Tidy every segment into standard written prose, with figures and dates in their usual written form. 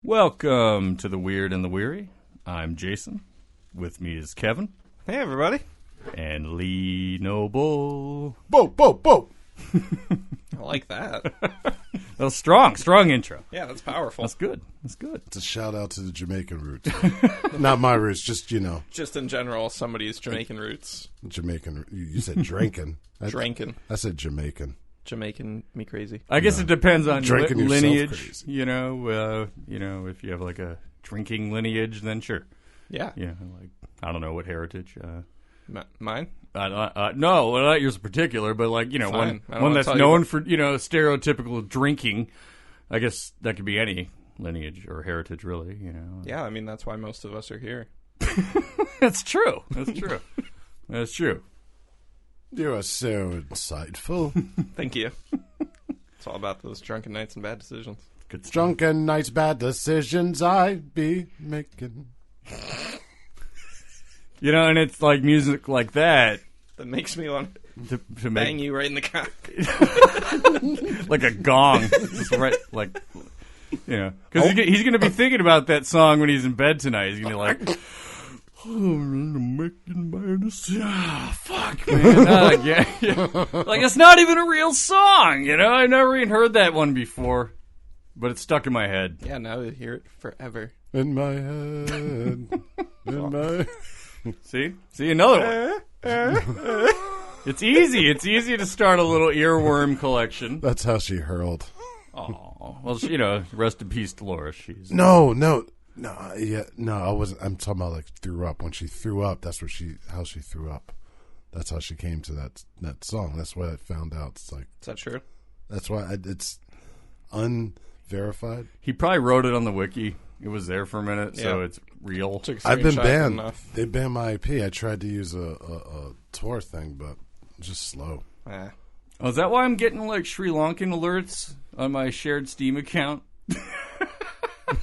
Welcome to The Weird and the Weary. I'm Jason. With me is Kevin. Hey, everybody. And Lee Noble. Bo. I like that. That was strong intro. Yeah, that's powerful. That's good. It's a shout out to the Jamaican roots. Not my roots, just, Just in general, somebody's Jamaican roots. Jamaican. You said drankin'. Drankin'. I said Jamaican. Jamaican me crazy. I guess it depends on Drinking yourself lineage. crazy. If you have like a drinking lineage, then sure. Yeah. Yeah, like I don't know what heritage. Mine? No, well, not yours in particular, but like Fine. one that's known for stereotypical drinking. I guess that could be any lineage or heritage, really. Yeah, I mean that's why most of us are here. That's true. That's true. You are so insightful. Thank you. It's all about those drunken nights and bad decisions. Good stuff. Drunken nights, bad decisions I be making. And it's like music like that That makes me want to bang make you right in the cock. like a gong, just right, like because he's gonna be thinking about that song when he's in bed tonight. He's gonna be like, I'm making my decision. Fuck, man. Yeah. Like it's not even a real song. I never even heard that one before, but it's stuck in my head. Yeah, now you hear it forever. In my head. In my... See, another one. It's easy. It's easy to start a little earworm collection. That's how she hurled. Oh, well, rest in peace, Dolores. No, I wasn't. I'm talking about like threw up. When she threw up, that's how she threw up. That's how she came to that song. That's what I found out. It's like, Is that true? that's why it's unverified. He probably wrote it on the wiki. It was there for a minute, so Yeah. it's real. Took a I've been screenshot banned. enough. They banned my IP. I tried to use a Tor thing, but just slow. Eh. Oh, is that why I'm getting like Sri Lankan alerts on my shared Steam account?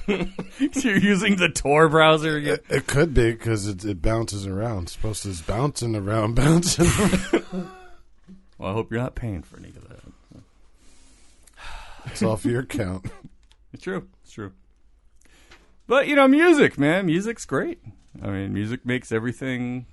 So you're using the Tor browser again? It could be because it bounces around. It's supposed to be bouncing around. Well, I hope you're not paying for any of that. It's off your account. It's true. But, music, man. Music's great. I mean, music makes everything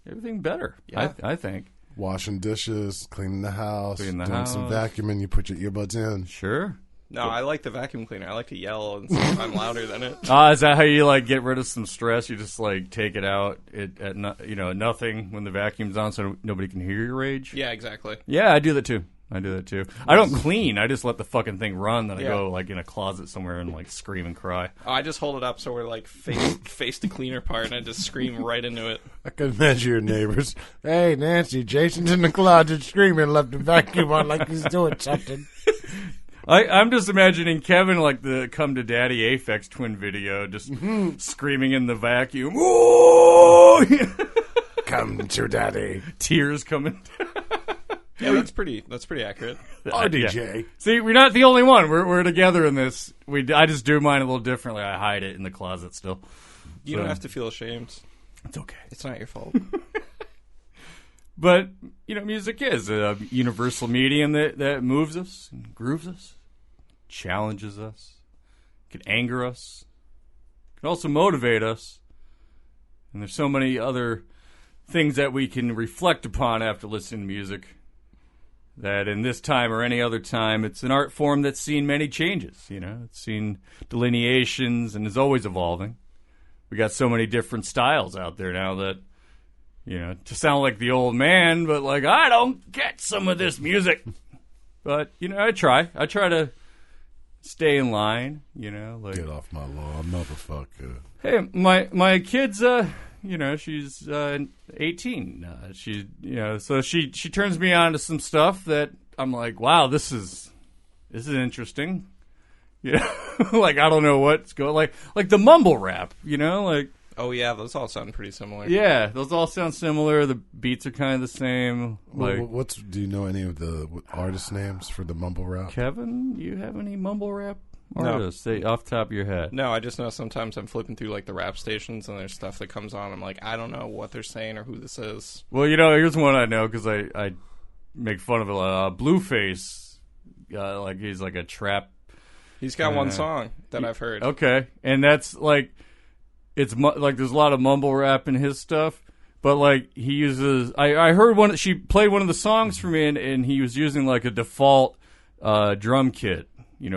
better, Yeah. I think. Washing dishes, cleaning the house, Cleaning the doing house. some vacuuming. You put your earbuds in. Sure. No, I like the vacuum cleaner. I like to yell and see if I'm louder than it. Is that how you, like, get rid of some stress? You just, like, take it out at nothing when the vacuum's on so nobody can hear your rage? Yeah, exactly. Yeah, I do that, too. I don't clean. I just let the fucking thing run. Then I go, like, in a closet somewhere and, like, scream and cry. Oh, I just hold it up so we're like face the cleaner part, and I just scream right into it. I can imagine your neighbors. Hey, Nancy, Jason's in the closet screaming, left the vacuum on like he's doing something. I'm just imagining Kevin like the Come to Daddy Aphex twin video, just screaming in the vacuum. Ooh! Come to daddy. Tears coming. Yeah, that's pretty accurate. RDJ. Yeah. See, we're not the only one. We're together in this. I just do mine a little differently. I hide it in the closet still. You don't have to feel ashamed. It's okay. It's not your fault. But, music is a universal medium that moves us and grooves us, challenges us, can anger us, can also motivate us. And there's so many other things that we can reflect upon after listening to music that in this time or any other time, it's an art form that's seen many changes. It's seen delineations and is always evolving. We got so many different styles out there now that, to sound like the old man, but like, I don't get some of this music. But, I try. I try to stay in line, like. Get off my lawn, motherfucker. Hey, my kid's, she's 18. So she turns me on to some stuff that I'm like, wow, this is interesting. Like, I don't know what's going, like the mumble rap, like. Oh yeah, those all sound pretty similar. Yeah, those all sound similar. The beats are kind of the same. Like, do you know any of the artist names for the mumble rap? Kevin, you have any mumble rap No. artists? Say off the top of your head. No, I just know sometimes I'm flipping through like the rap stations and there's stuff that comes on. I'm like, I don't know what they're saying or who this is. Well, here's one I know because I make fun of it. Blueface, like he's like a trap He's got one song that I've heard. Okay, and that's like like there's a lot of mumble rap in his stuff, but like he uses. I heard she played one of the songs for me, and he was using like a default drum kit,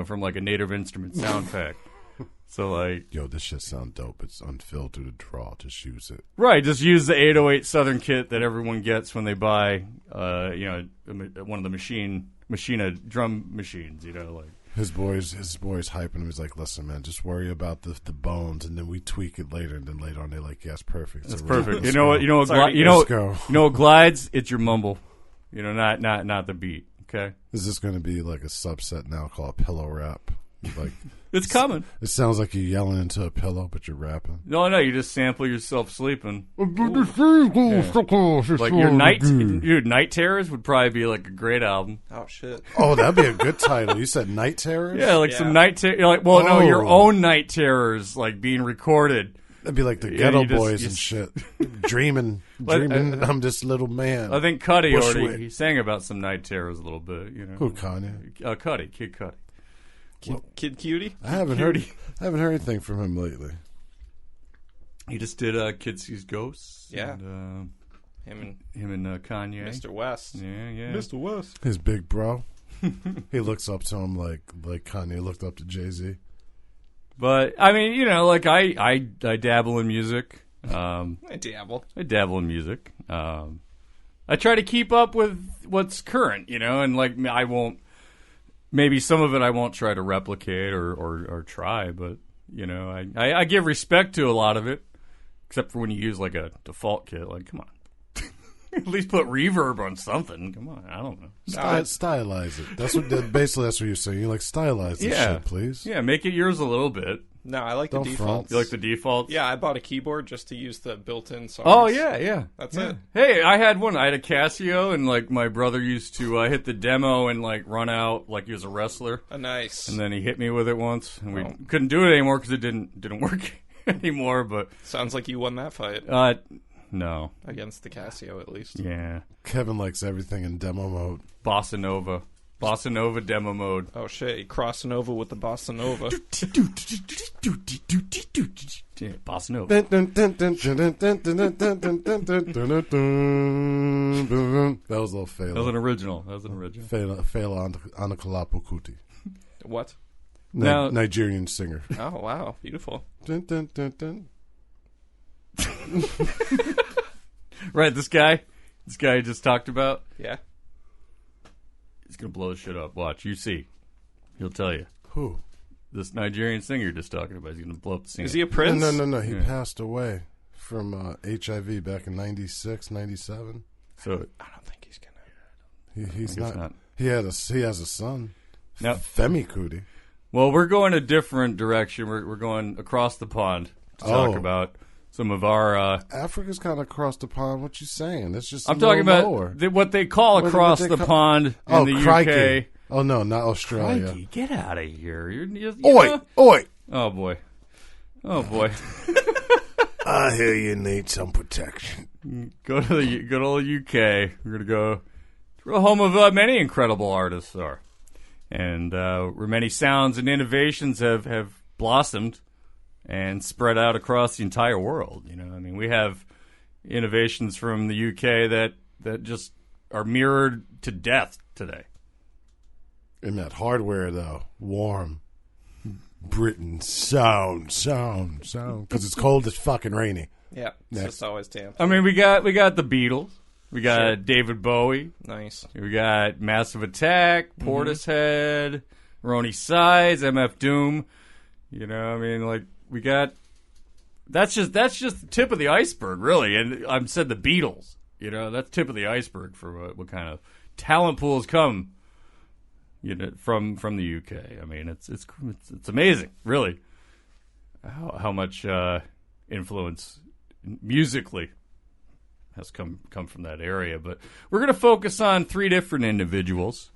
from like a Native Instruments sound pack. So like, yo, this shit sound dope. It's unfiltered to draw. Just use it. Right, just use the 808 Southern kit that everyone gets when they buy, one of the Machina drum machines. Like. His boys hyping him. He's like, listen, man, just worry about the bones, and then we tweak it later. And then later on, they're like, yes, perfect. That's So perfect. let's You know go. what glides? It's your mumble. Not the beat. Okay. Is this going to be like a subset now called pillow rap? Like, it's coming. It sounds like you're yelling into a pillow, but you're rapping. No, you just sample yourself sleeping. Yeah. Like your Night Terrors would probably be like a great album. Oh shit! Oh, that'd be a good title. You said Night Terrors? Yeah, like some Night Terrors. Like, no, your own Night Terrors, like being recorded. That'd be like the Ghetto Boys and shit. Dreaming, I'm this little man. I think Cudi he sang about some Night Terrors a little bit. Who, Kanye? Kid Cudi. Kid Cutie? I haven't heard anything from him lately. He just did Kid Sees Ghosts. Yeah. And, him and Kanye. Mr. West. Yeah. Mr. West. His big bro. He looks up to him like Kanye looked up to Jay-Z. But I mean, like I dabble in music. I dabble in music. I try to keep up with what's current, and like I won't. Maybe some of it I won't try to replicate or try, but I give respect to a lot of it, except for when you use like a default kit. Like, come on, at least put reverb on something. Come on, I don't know. Stylize it. That's what you're saying. You like stylize this shit, please. Yeah, make it yours a little bit. No, I like the defaults. You like the defaults? Yeah, I bought a keyboard just to use the built-in songs. Oh, yeah. That's it. Hey, I had one. I had a Casio, and, like, my brother used to hit the demo and, like, run out like he was a wrestler. Nice. And then he hit me with it once, and we couldn't do it anymore because it didn't work anymore. But sounds like you won that fight. No. Against the Casio, at least. Yeah. Kevin likes everything in demo mode. Bossa Nova demo mode. Oh shit, crossing over with the Bossa Nova. Bossa Nova. That was a little Fela. That was an original. Fela Anakalapukuti. What? Nigerian singer. Oh wow, beautiful. Dun, dun, dun, dun. Right, this guy you just talked about. Yeah. He's going to blow this shit up. Watch. You see. He'll tell you. Who? This Nigerian singer you're just talking about. He's going to blow up the scene. Is he a prince? No. He passed away from HIV back in 96, 97. So I don't think he's going to. He's not. He has a son. Now, Femi Kuti. Well, we're going a different direction. We're going across the pond to talk about some of our... Africa's kind of across the pond. What you saying? It's just I'm talking about what they call across the pond in the crikey. UK. Oh, no, not Australia. Crikey, get out of here. You're Oi! Oh, boy. I hear you need some protection. Go to the good old UK. We're going to go to the home of many incredible artists are. And where many sounds and innovations have blossomed and spread out across the entire world. I mean, we have innovations from the UK that just are mirrored to death today. And that hardware, though, warm, Britain, sound, because it's cold as fucking rainy. Yeah, it's just always damp. I mean, we got the Beatles. We got David Bowie. Nice. We got Massive Attack, Portishead, Ronnie Size, MF Doom. I mean, like, we got... That's just the tip of the iceberg, really. And I said the Beatles. That's tip of the iceberg for what kind of talent pools come, from the UK. I mean, it's amazing, really, how much influence musically has come from that area. But we're going to focus on three different individuals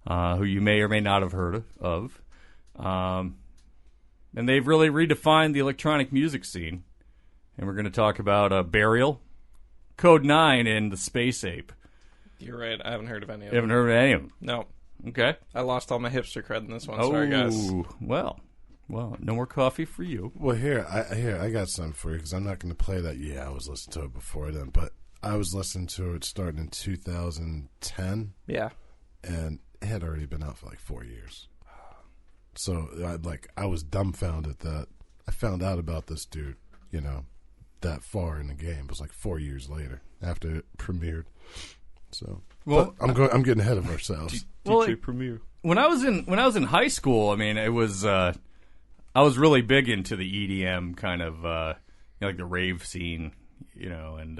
who you may or may not have heard of. And they've really redefined the electronic music scene. And we're going to talk about Burial, Kode9, and the Spaceape. You're right. I haven't heard of any of them. You haven't heard of any of them? No. Okay. I lost all my hipster cred in this one, sorry guys. Well, no more coffee for you. Well, I got something for you because I'm not going to play that. Yeah, I was listening to it before then, but I was listening to it starting in 2010. Yeah. And it had already been out for like 4 years. So I was dumbfounded that I found out about this dude, that far in the game. It was like 4 years later after it premiered. So, well, I'm getting ahead of ourselves. Premiere. When I was in high school, I mean, it was I was really big into the EDM kind of like the rave scene, and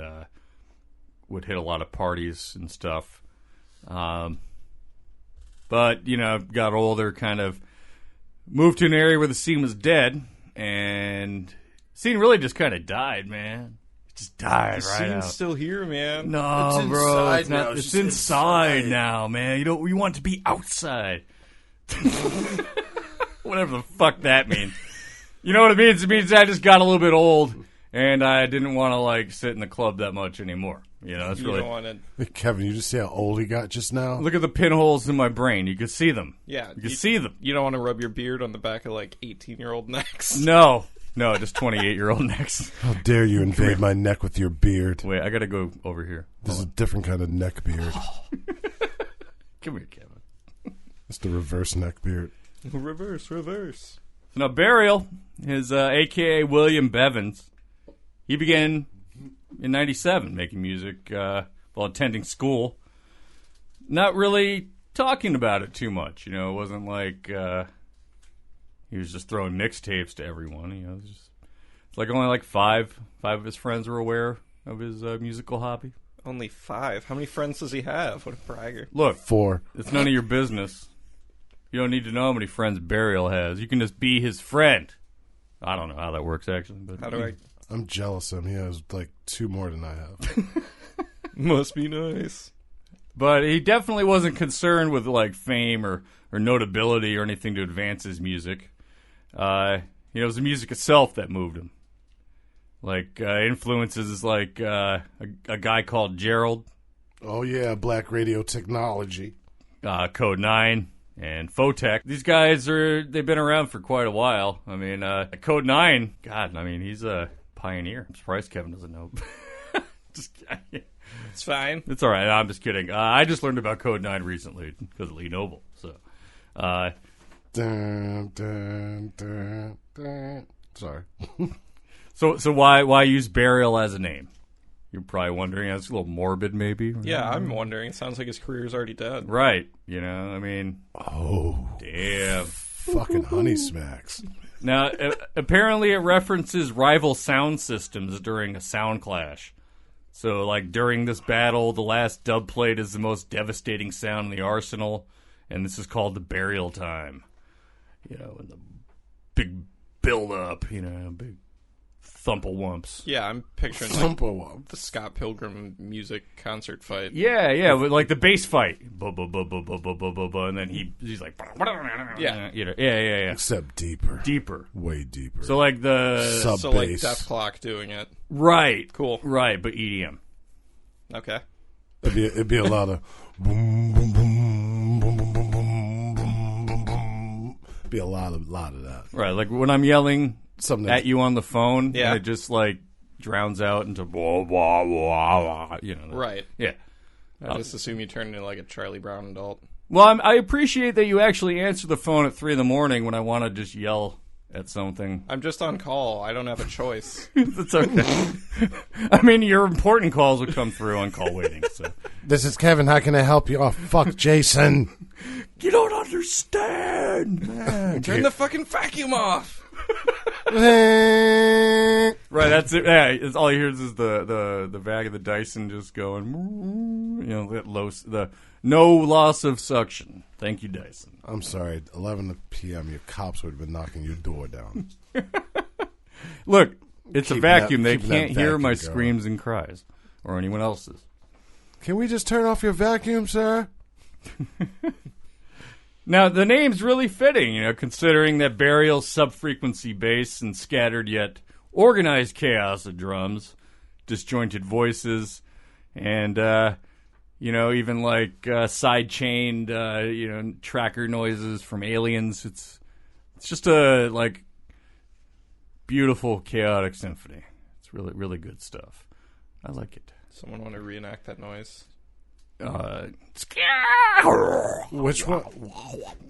would hit a lot of parties and stuff. But got older, kind of moved to an area where the scene was dead, and the scene really just kind of died, man. It just died The right scene's out. still here, man. No, It's bro, inside it's not. now. It's It's inside inside. now, man. You want it to be outside. Whatever the fuck that means. You know what it means? It means I just got a little bit old, and I didn't want to sit in the club that much anymore. That's You really. don't want to... Hey, Kevin, you just see how old he got just now? Look at the pinholes in my brain. You can see them. Yeah. You can see them. You don't want to rub your beard on the back of 18-year-old necks. No, just 28-year-old necks. How dare you invade my neck with your beard? Wait, I gotta go over here. This is a different kind of neck beard. Come here, Kevin. It's the reverse neck beard. Reverse. So now Burial, his a.k.a. William Bevins, he began in 97 making music while attending school. Not really talking about it too much. It wasn't like he was just throwing mixtapes to everyone. It's like only five of his friends were aware of his musical hobby. Only 5. How many friends does he have? What a bragger. Look, 4. it's none of your business. You don't need to know how many friends Burial has. You can just be his friend. I don't know how that works, actually. But How do I... I'm jealous of him. He has 2 more than I have. Must be nice. But he definitely wasn't concerned with fame or notability or anything to advance his music. It was the music itself that moved him. Influences like a guy called Gerald, Oh, yeah, black radio technology. Kode9, and Photech. These guys they've been around for quite a while. I mean, Kode9, God, he's a pioneer. I'm surprised Kevin doesn't know. Just kidding. It's fine. It's all right. I'm just kidding. I just learned about Kode9 recently because of Lee Noble. So, Dun, dun, dun, dun. Sorry. so why use Burial as a name? You're probably wondering. It's a little morbid, maybe. Yeah, I'm wondering. It sounds like his career's already dead. Right. Oh. Damn. Fucking honey smacks. Now, apparently it references rival sound systems during a sound clash. So, during this battle, the last dub plate is the most devastating sound in the arsenal, and this is called the Burial Time. And the big build-up, big thump-a-wumps. Yeah, I'm picturing Thump-a-wump. the Scott Pilgrim music concert fight. Yeah, with the bass fight. And then he's like... Yeah. Yeah. Except deeper. Deeper. Way deeper. So, the... Sub So bass. Def Clock doing it. Right. Cool. Right, but EDM. Okay. It'd be a lot of boom, boom, boom, boom, boom, boom, boom, boom, boom, boom. Be a lot of that. Right, like when I'm yelling Something at you on the phone, Yeah. and it just drowns out into blah, blah, blah, blah, Right. Yeah. I just assume you turn into a Charlie Brown adult. Well, I appreciate that you actually answer the phone at 3 a.m. when I want to just yell at something. I'm just on call. I don't have a choice. That's okay. Your important calls will come through on call waiting. So This is Kevin. How can I help you? Oh, fuck, Jason. you don't understand. Turn the fucking vacuum off. Right. Right, that's it. Yeah, it's all he hears is the bag of the Dyson just going. That the no loss of suction. Thank you, Dyson. I'm sorry. 11 p.m. Your cops would have been knocking your door down. Look, it's a Keeping vacuum. that- They keeping that can't hear vacuum my going. screams and cries, or anyone else's. Can we just turn off your vacuum, sir? Now, the name's really fitting, considering that Burial's sub-frequency bass and scattered yet organized chaos of drums, disjointed voices, and, even like side-chained, tracker noises from aliens. It's just a like beautiful, chaotic symphony. It's really, really good stuff. I like it. Someone want to reenact that noise? Which one?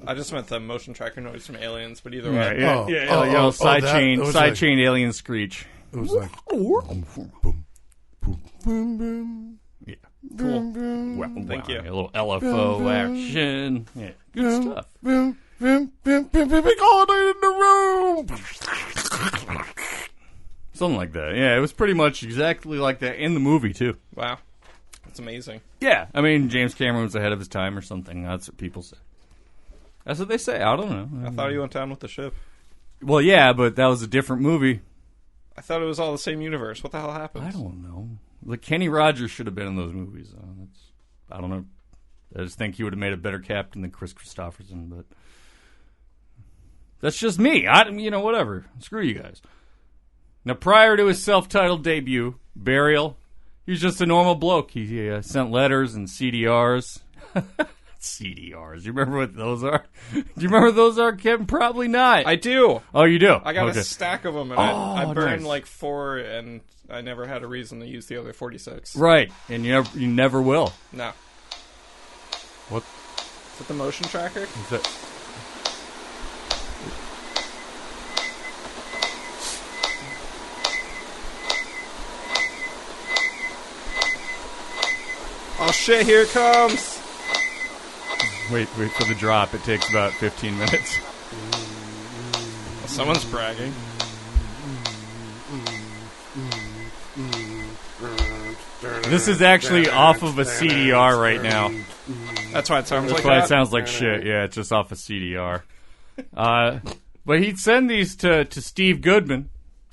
I just meant the motion tracker noise from Aliens, but either way. Side-chain alien screech. It was like boom, boom, boom, boom. Yeah. Cool. Well, Thank you. A little LFO action. Yeah, good stuff. Boom, boom, boom, boom, boom, boom, holiday in the room. Something like that. Yeah, it was pretty much exactly like that in the movie, too. Wow. That's amazing. Yeah, I mean, James Cameron was ahead of his time or something. That's what people say. That's what they say. I don't know. I thought he went down with the ship. Well, yeah, but that was a different movie. I thought it was all the same universe. What the hell happened? I don't know. Like, Kenny Rogers should have been in those movies. I don't know. I just think he would have made a better captain than Chris Christopherson, but that's just me. Whatever. Screw you guys. Now, prior to his self-titled debut, Burial, he was just a normal bloke. He sent letters and CDRs. CDRs. You remember what those are? Do you remember what those are, Kevin? Probably not. I do. Oh, you do? I got Okay. a stack of them, and I burned nice. like 4, and I never had a reason to use the other 46. Right, and you never will. No. What? Is it the motion tracker? Is that? Oh shit, here it comes! Wait for the drop. It takes about 15 minutes. Well, someone's bragging. This is actually off of a CDR right now. That's why it sounds That's like why that. it sounds like shit. Yeah, it's just off a CDR. But he'd send these to Steve Goodman,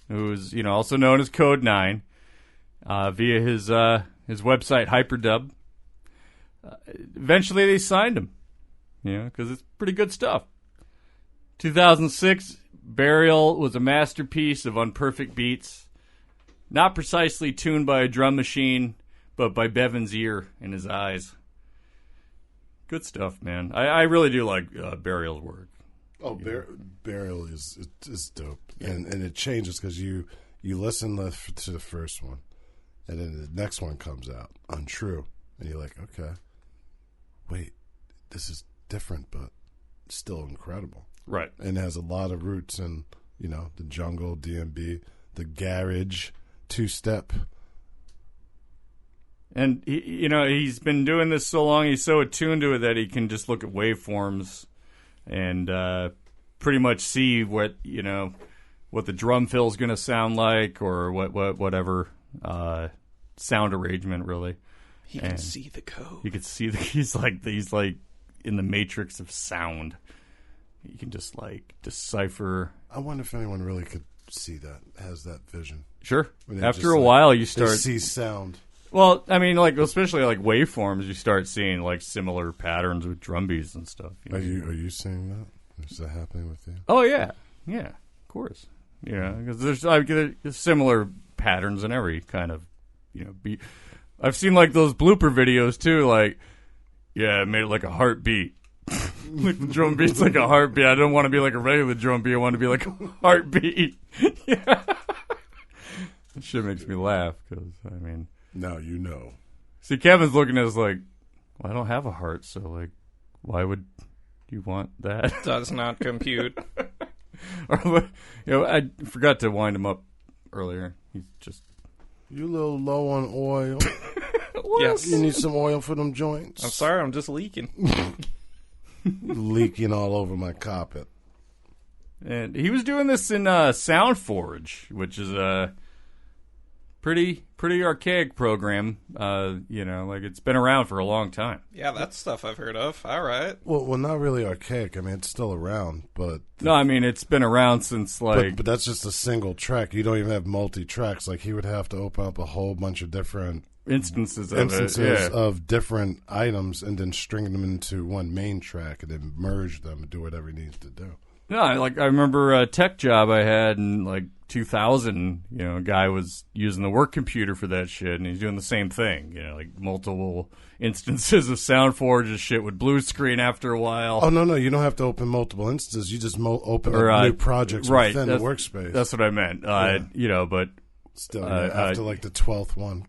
who's also known as Kode9, via his website Hyperdub. Eventually, they signed him, because it's pretty good stuff. 2006, Burial was a masterpiece of unperfect beats, not precisely tuned by a drum machine, but by Bevan's ear and his eyes. Good stuff, man. I really do like Burial's work. Oh, Burial is dope, and it changes because you listen to the first one, and then the next one comes out, Untrue, and you're like, okay, wait, this is different, but still incredible, Right. and has a lot of roots in the jungle, DMB, the garage, two-step. And he's been doing this so long, he's so attuned to it that he can just look at waveforms and pretty much see what the drum fill is going to sound like, or whatever sound arrangement really. He can see the code. You could see he's like in the matrix of sound. You can just decipher. I wonder if anyone really could see that, has that vision. Sure. When they After just, a while, you start they see sound. Well, I mean, especially waveforms, you start seeing similar patterns with drum beats and stuff. Are you seeing that? Is that happening with you? Oh yeah, of course. Because there's similar patterns in every kind of beat. I've seen those blooper videos too. I made it like a heartbeat. Like the drum beat's like a heartbeat. I don't want to be like a regular drum beat. I want to be like a heartbeat. Yeah. That shit makes me laugh because Now you know. See, Kevin's looking at us like, well, I don't have a heart, so why would you want that? Does not compute. Or, I forgot to wind him up earlier. He's just You a little low on oil. Yes. You need some oil for them joints. I'm sorry, I'm just leaking. Leaking all over my carpet. And he was doing this in SoundForge, which is a pretty archaic program. It's been around for a long time. Yeah, that's stuff I've heard of. All right. Well, not really archaic. I mean, it's still around, but No, I mean it's been around since but that's just a single track. You don't even have multi-tracks. He would have to open up a whole bunch of different instances of different items and then string them into one main track and then merge them and do whatever he needs to do. No, I remember a tech job I had in 2000, a guy was using the work computer for that shit, and he's doing the same thing. Like multiple instances of SoundForge's shit would blue screen after a while. Oh, no, you don't have to open multiple instances. You just open up new projects within the workspace. That's what I meant. But still, after like the 12th one.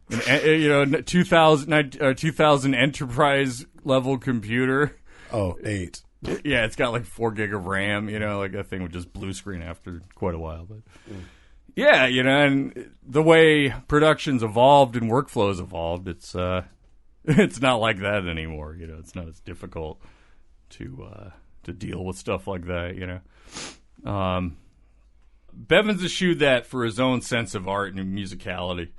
2000 enterprise level computer. Oh, 8. Yeah, it's got like 4 gig of RAM, like that thing would just blue screen after quite a while. But yeah, and the way production's evolved and workflows evolved, it's not like that anymore. It's not as difficult to deal with stuff like that. Bevins eschewed that for his own sense of art and musicality.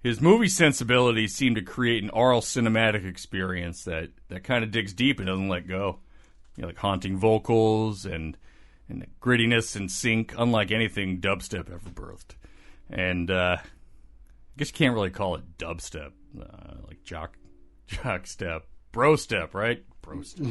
His movie sensibilities seem to create an oral cinematic experience that kind of digs deep and doesn't let go. Like haunting vocals and grittiness and sync, unlike anything dubstep ever birthed. And I guess you can't really call it dubstep, like jock step, bro step, right? Bro step.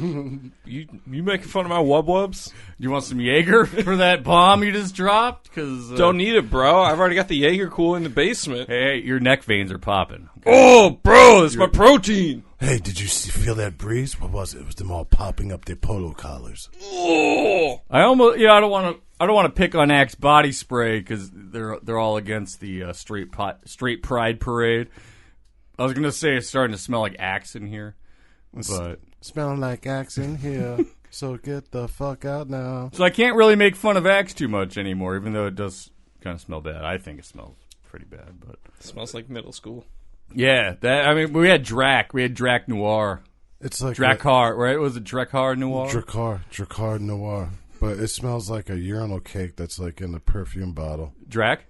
You making fun of my wub-wubs? You want some Jaeger for that bomb you just dropped? Cause don't need it, bro. I've already got the Jaeger cool in the basement. Hey, your neck veins are popping. Okay? Oh, bro, it's my protein. Hey, did you feel that breeze? What was it? It was them all popping up their polo collars. Oh, I don't want to pick on Axe body spray because they're all against the straight pride parade. I was gonna say it's starting to smell like Axe in here, but smelling like Axe in here. So get the fuck out now. So I can't really make fun of Axe too much anymore, even though it does kind of smell bad. I think it smells pretty bad, but it smells like middle school. Yeah, we had Drac. We had Drac Noir. It's like Drakkar, right? Was it Drakkar Noir? Drakkar Noir. But it smells like a urinal cake that's like in a perfume bottle. Drac?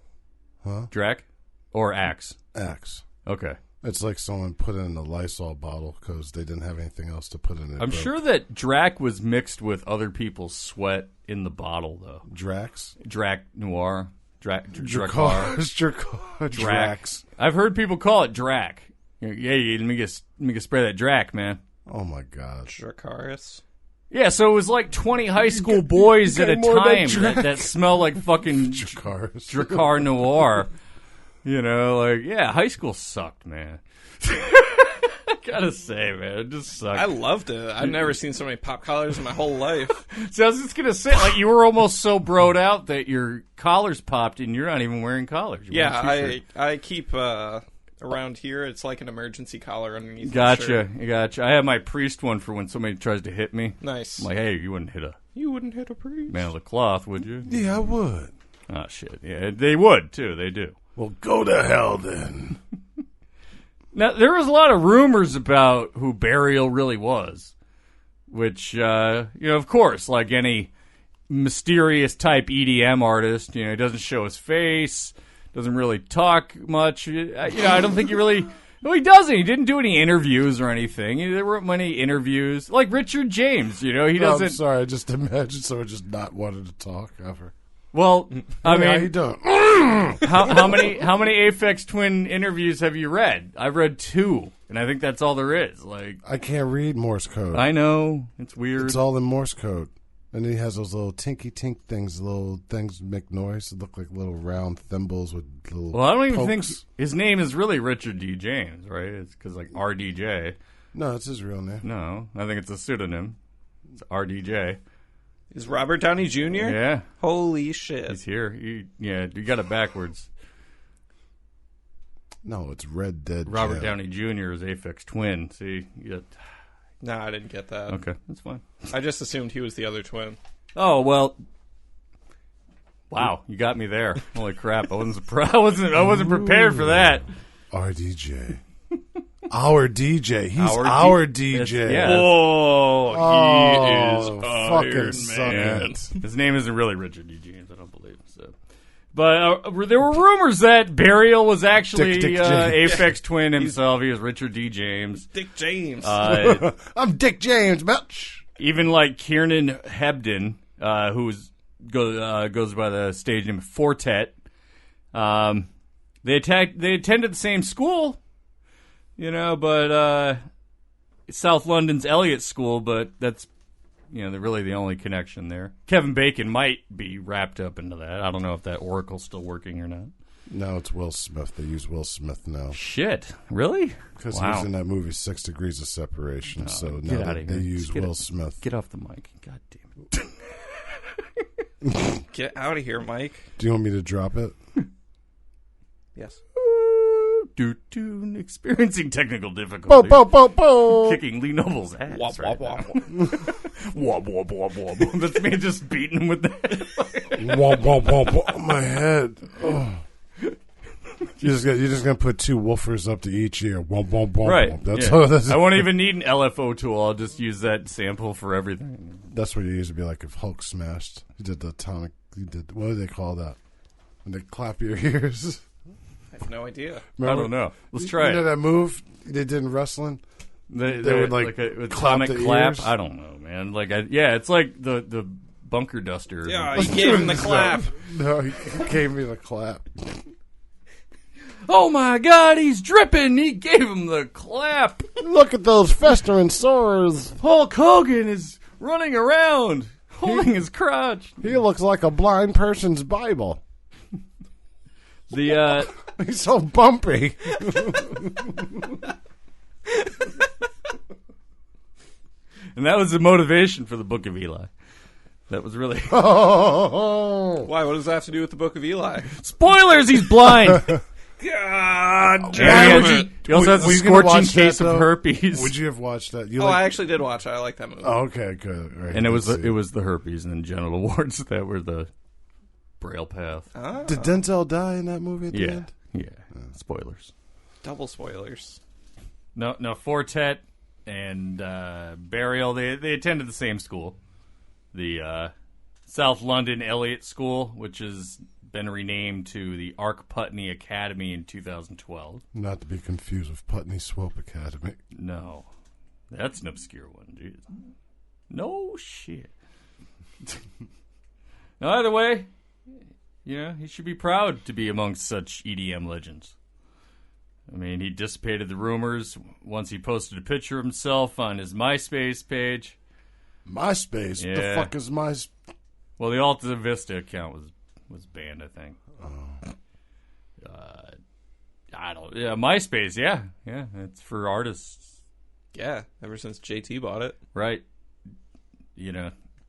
Huh? Drac? Or Axe? Axe. Okay. It's like someone put it in a Lysol bottle because they didn't have anything else to put in it. I'm sure that Drac was mixed with other people's sweat in the bottle, though. Drax? Drac Noir. Drakkar. Drax. I've heard people call it Drac. Yeah, let me get spray that Drac, man. Oh my god. Dracaris. Yeah, so it was like 20 high school boys at a time that smell like fucking Drakkar Noir. High school sucked, man. I gotta say, man, it just sucked. I loved it. I've never seen so many pop collars in my whole life. So I was just gonna say, like, you were almost so broed out that your collars popped and you're not even wearing collars. I keep around here. It's like an emergency collar underneath. Gotcha. I have my priest one for when somebody tries to hit me. Nice. I'm like, hey, you wouldn't hit a priest. Man of the cloth, would you? Yeah, I would. Oh shit. Yeah, they would too. They do. Well, go to hell then. Now, there was a lot of rumors about who Burial really was, which, of course, like any mysterious type EDM artist, he doesn't show his face, doesn't really talk much. I don't think he really... No, he doesn't. He didn't do any interviews or anything. There weren't many interviews. Like Richard James, he doesn't... I'm sorry, I just imagined someone just not wanting to talk ever. Well, I mean... How you doing? how many Aphex Twin interviews have you read? I've read 2, and I think that's all there is. Like, I can't read Morse code. I know. It's weird. It's all in Morse code. And then he has those little tinky-tink things, little things that make noise. That look like little round thymbles with little Well, I don't even pokes. think his name is really Richard D. James, right? It's because, like, RDJ. No, it's his real name. No, I think it's a pseudonym. It's RDJ. Is Robert Downey Jr.? Yeah. Holy shit. He's here. You got it backwards. No, it's Red Dead Robert Jam. Downey Jr. is Aphex Twin. See? No, I didn't get that. Okay, that's fine. I just assumed he was the other twin. Oh, well. Wow, you got me there. Holy crap. I wasn't surprised. I wasn't prepared for that. RDJ. Our DJ. He's Our DJ. Yeah. Oh, he is fucking Iron suck Man. it. His name isn't really Richard D. James, I don't believe. So. But there were rumors that Burial was actually Dick James. Aphex Twin himself. He was Richard D. James. Dick James. I'm Dick James, bitch. Even like Kiernan Hebden, who goes by the stage name Fortet. They attended the same school, but South London's Elliott School. But that's they're really the only connection there. Kevin Bacon might be wrapped up into that. I don't know if that Oracle's still working or not. No, it's Will Smith. They use Will Smith now. Shit, really? Because he was in that movie 6 Degrees of Separation. So now they use Will Smith. Get off the mic. God damn it. Get out of here, Mike. Do you want me to drop it? Yes. Experiencing technical difficulties. Kicking Lee Noble's ass. Wop, right wop, now. Wop, wop, wop, wop. That's me just beating him with that. Wop, wop, wop, wop. My head. Oh. You're just gonna put 2 woofers up to each ear. Womp, womp, womp, Right. womp. That's Yeah. all. That's, I won't even need an LFO tool. I'll just use that sample for everything. that's what you used to be like if Hulk smashed. He did the atomic. What do they call that? When they clap your ears. I have no idea. Remember? I don't know. Let's try You know it. that move they did in wrestling? They would, like, a clap atomic the clap. ears? I don't know, man. It's like the bunker duster. Yeah, he gave him the clap. No, he gave me the clap. Oh my God, he's dripping. He gave him the clap. Look at those festering sores. Hulk Hogan is running around holding his crotch. He looks like a blind person's Bible. The He's so bumpy. and that was the motivation for the Book of Eli. That was really Oh. Why? What does that have to do with the Book of Eli? spoilers. He's blind. God And damn he it. he also has a Were you gonna scorching watch case that, of though? herpes. Would you have watched that? You Oh, I actually did watch it. I like that movie. Oh, okay, good. All right, And it was let's see. the herpes and then genital warts that were the braille path. Did Denzel die in that movie at the end? Yeah. Spoilers. Double spoilers. No, Fortet and Burial, they attended the same school. The South London Elliott School, which has been renamed to the Ark Putney Academy in 2012. Not to be confused with Putney Swope Academy. No. That's an obscure one, jeez. No shit. No, either way, he should be proud to be amongst such EDM legends. I mean, he dissipated the rumors once he posted a picture of himself on his MySpace page. MySpace? Yeah. What the fuck is MySpace? Well, the Alta Vista account was banned, I think. I don't... Yeah, MySpace, yeah. Yeah, it's for artists. Yeah, ever since JT bought it. Right.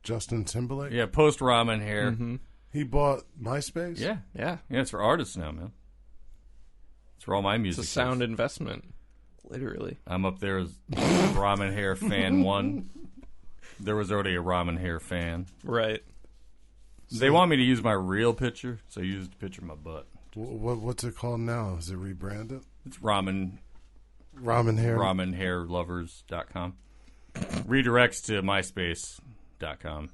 Justin Timberlake? Yeah, post-ramen hair. Mm-hmm. He bought MySpace? Yeah. Yeah. Yeah, it's for artists now, man. It's for all my It's music. a sound investment. Literally. I'm up there as ramen hair fan 1. There was already a ramen hair fan. Right. They want me to use my real picture, so I used a picture of my butt. What's it called now? Is it rebranded? It's ramen Hair? ramenhairlovers.com. Redirects to myspace.com.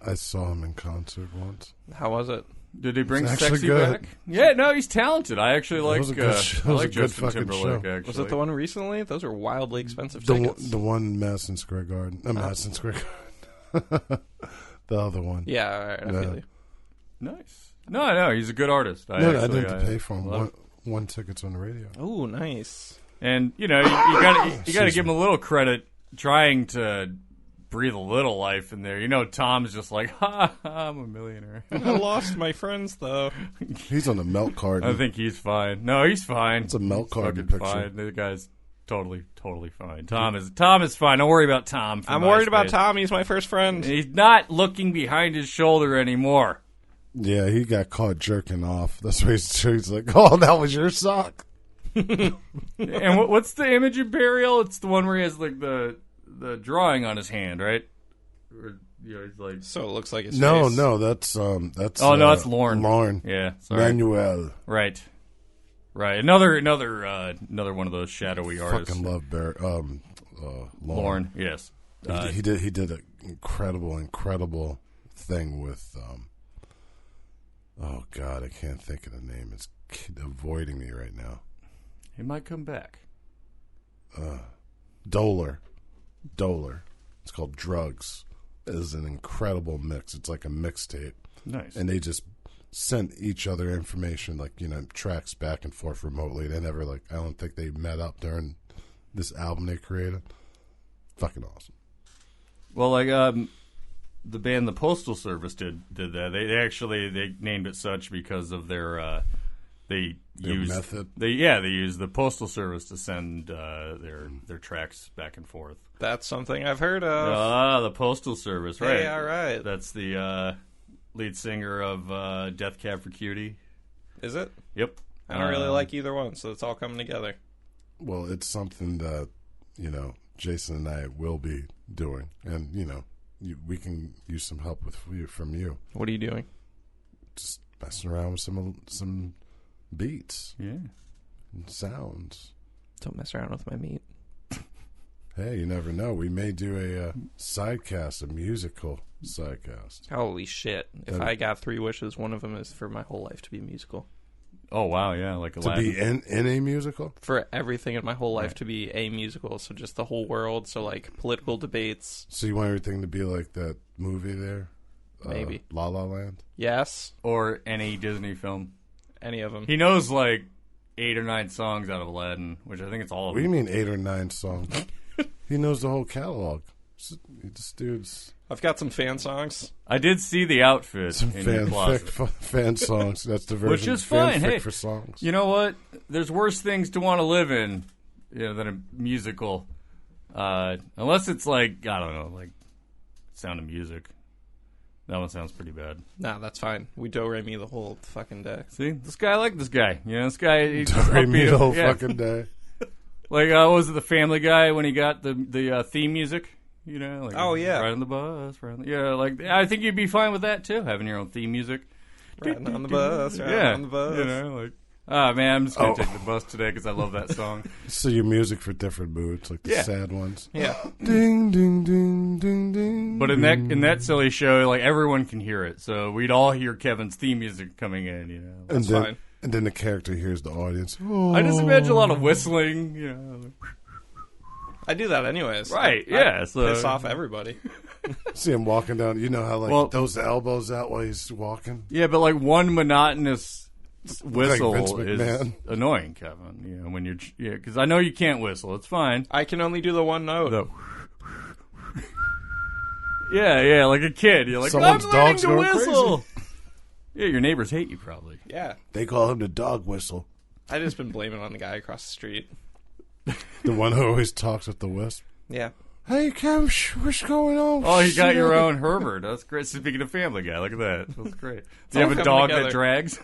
I saw him in concert once. How was it? Did they bring It's actually Sexy good. back? Yeah, no, he's talented. I actually like was a good show. I It was like a good Justin fucking Timberlake, show. actually. Was it the one recently? Those are wildly expensive The tickets. one in Madison Square Garden. Madison Square Garden. The other one. Yeah, all right, I Yeah. feel you. Nice. No, he's a good artist. I didn't have to pay for him. One ticket's on the radio. Oh, nice. And you gotta Excuse give him a little credit trying to breathe a little life in there. Tom's just like, I'm a millionaire. I lost my friends, though. He's on the milk carton. I think he's fine. No, he's fine. It's a milk carton Fucking picture. fine. The guy's totally fine. Tom is fine. Don't worry about Tom. from I'm worried about MySpace. Tom. He's my first friend. He's not looking behind his shoulder anymore. Yeah, he got caught jerking off. That's why he's like, oh, that was your sock. And what's the image of Burial? It's the one where he has like the drawing on his hand, right? Or, he's like, So it looks like his No, face. that's oh no, it's Lorne. Lorne. Yeah, sorry. Manuel. Right. Another one of those shadowy artists. Fucking love Lorne. Yes. He did an incredible thing with oh god, I can't think of the name. It's avoiding me right now. He might come back. Doler. It's called Drugs. It is an incredible mix. It's like a mixtape. Nice. And they just sent each other information, like, tracks back and forth remotely. They never, I don't think they met up during this album they created. Fucking awesome. Well, the band the Postal Service did that. They named it such because of their method. They use the Postal Service to send their tracks back and forth. That's something I've heard of. The Postal Service, right? Hey, all right. That's the lead singer of Death Cab for Cutie. Is it? Yep. I don't really like either one, so it's all coming together. Well, it's something that, Jason and I will be doing. And, we can use some help from you. What are you doing? Just messing around with some beats. Yeah. And sounds. Don't mess around with my meat. Hey, you never know. We may do a sidecast, a musical sidecast. Holy shit. If I got 3 wishes, one of them is for my whole life to be musical. Oh, wow, yeah, like To Aladdin. be in a musical? For everything in my whole life to be a musical, so just the whole world, so like political debates. So you want everything to be like that movie there? Maybe. La La Land? Yes, Or any Disney film. any of them. He knows, like, 8 or 9 songs out of Aladdin, which I think it's all of What do them. you mean 8 or 9 songs? He knows the whole catalog. This dude's I've got some fan songs. I did see the outfit some in your closet. fan songs. That's the version. Which is fine. Fanfic Hey, for songs. You know what? There's worse things to want to live in, than a musical. Unless it's like, I don't know, like Sound of Music. That one sounds pretty bad. Nah, that's fine. We do-re-mi the whole fucking day. See, I like this guy. This guy. He's During me the whole yeah. fucking day. Like, what was it the Family Guy when he got the theme music? Like, Oh, yeah. Right on the bus. Like, I think you'd be fine with that, too, having your own theme music. Riding on the bus, riding on the bus. Like, man, I'm just going to take the bus today because I love that song. So your music for different moods, like the Yeah. sad ones. Yeah. Ding, ding, ding, ding, ding. But in that silly show, like, everyone can hear it. So we'd all hear Kevin's theme music coming in, and That's fine. And then the character hears the audience. Oh. I just imagine a lot of whistling, I do that anyways. Right, I yeah. So piss off everybody. See him walking down. You know how like those elbows out while he's walking. Yeah, but like one monotonous whistle Vince is McMahon. annoying, Kevin. When you're because I know you can't whistle. It's fine. I can only do the one note. The- yeah, like a kid. You're like, Someone's I'm learning dog's to going whistle. crazy. Yeah, your neighbors hate you probably. Yeah. They call him the dog whistle. I just been blaming on the guy across the street. The one who always talks with the wisp. Yeah. Hey, Kev, what's going on? Oh, you got your own Herbert. That's great. Speaking of Family Guy, look at that. That's great. Do you all have a coming dog together. that drags?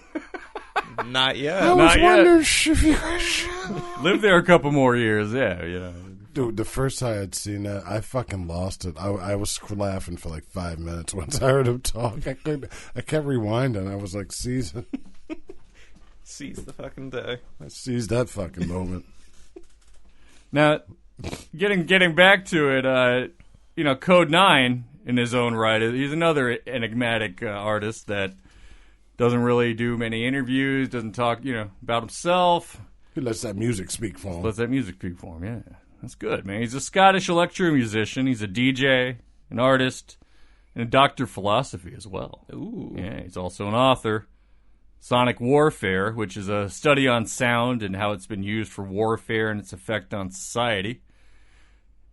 Not yet. I was Not yet. wondering if you... Live there a couple more years. Yeah. Dude, the first time I'd seen that, I fucking lost it. I was laughing for like 5 minutes once I heard him talk. I kept rewinding. I was like, seize Seize the fucking day. I seized that fucking moment. Now, getting back to it, Kode9 in his own right, he's another enigmatic artist that doesn't really do many interviews, doesn't talk, about himself. He lets that music speak for him. Lets that music speak for him, yeah. That's good, man. He's a Scottish electro musician. He's a DJ, an artist, and a doctor of philosophy as well. Ooh. Yeah, he's also an author. Sonic Warfare, which is a study on sound and how it's been used for warfare and its effect on society.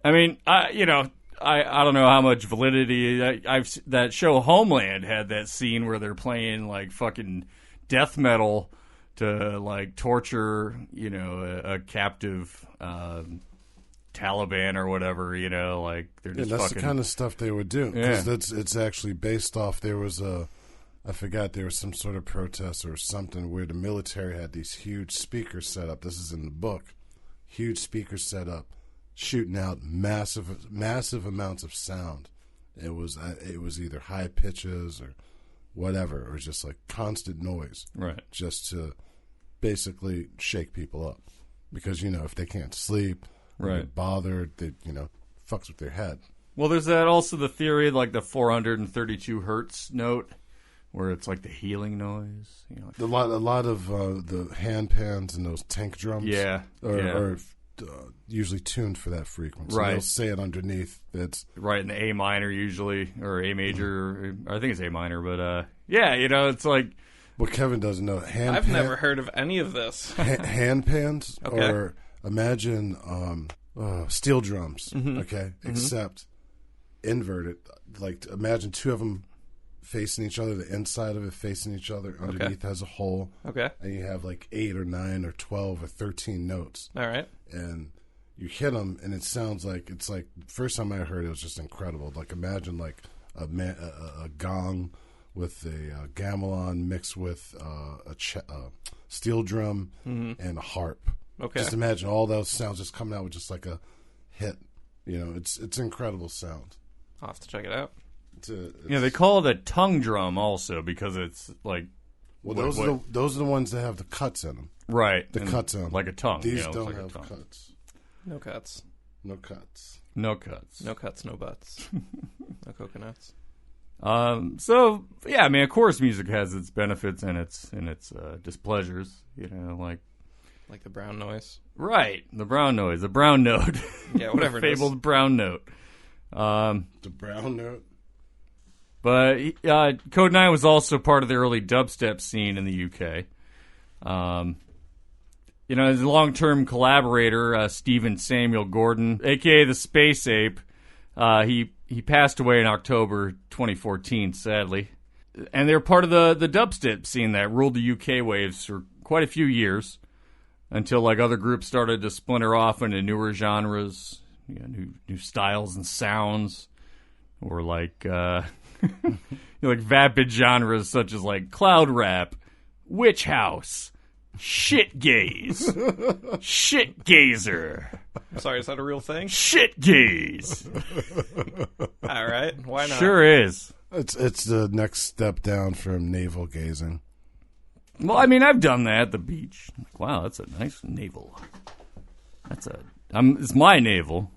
I mean, I don't know how much validity. That show Homeland had that scene where they're playing like fucking death metal to like torture, a captive Taliban or whatever. Like they're just that's fucking. the kind of stuff they would do. Because it's actually based off. There was I forgot, there was some sort of protest or something where the military had these huge speakers set up. This is in the book. Huge speakers set up, shooting out massive amounts of sound. It was either high pitches or whatever, or just like constant noise, Right. Just to basically shake people up, because if they can't sleep, or Right. get bothered, they fucks with their head. Well, there's also the theory like the 432 hertz note, where it's like the healing noise. A lot of the hand pans and those tank drums, are usually tuned for that frequency. Right. They'll say it underneath. It's right in the A minor usually, or A major. I think it's A minor, but it's like what Kevin doesn't know. I've never heard of any of this. Hand pans, Okay. or imagine steel drums. Mm-hmm. Okay, except invert it. Like, imagine two of them facing each other, the inside of it facing each other. Underneath has a hole. Okay. And you have like 8 or 9 or 12 or 13 notes. All right. And you hit them, and it sounds like, it's like, first time I heard it was just incredible. Like, imagine like a gong with a gamelan mixed with a steel drum and a harp. Okay. Just imagine all those sounds just coming out with just like a hit. You know, it's incredible sound. I'll have to check it out. They call it a tongue drum also because it's like. Well, those are the ones that have the cuts in them. Right. The cuts on them. Like a tongue. These don't don't like have cuts. No cuts. No cuts. No cuts. No cuts, no butts. No coconuts. So yeah, I mean, of course, music has its benefits and its displeasures. You know, like the brown noise. Right, the brown noise, the brown note. Yeah, whatever. The fabled brown note. The brown note. But Kode9 was also part of the early dubstep scene in the UK. You know, his long-term collaborator, Stephen Samuel Gordon, a.k.a. the Spaceape, he passed away in October 2014, sadly. And they were part of the dubstep scene that ruled the UK waves for quite a few years until like other groups started to splinter off into newer genres, you know, new styles and sounds, or like you know, like vapid genres such as like cloud rap, witch house, shit gaze, shit gazer. Sorry, is that a real thing? Shit gaze. All right, why not? Sure is. It's the next step down from navel gazing. Well, I mean, I've done that at the beach. Like, wow, that's a nice navel. It's my navel.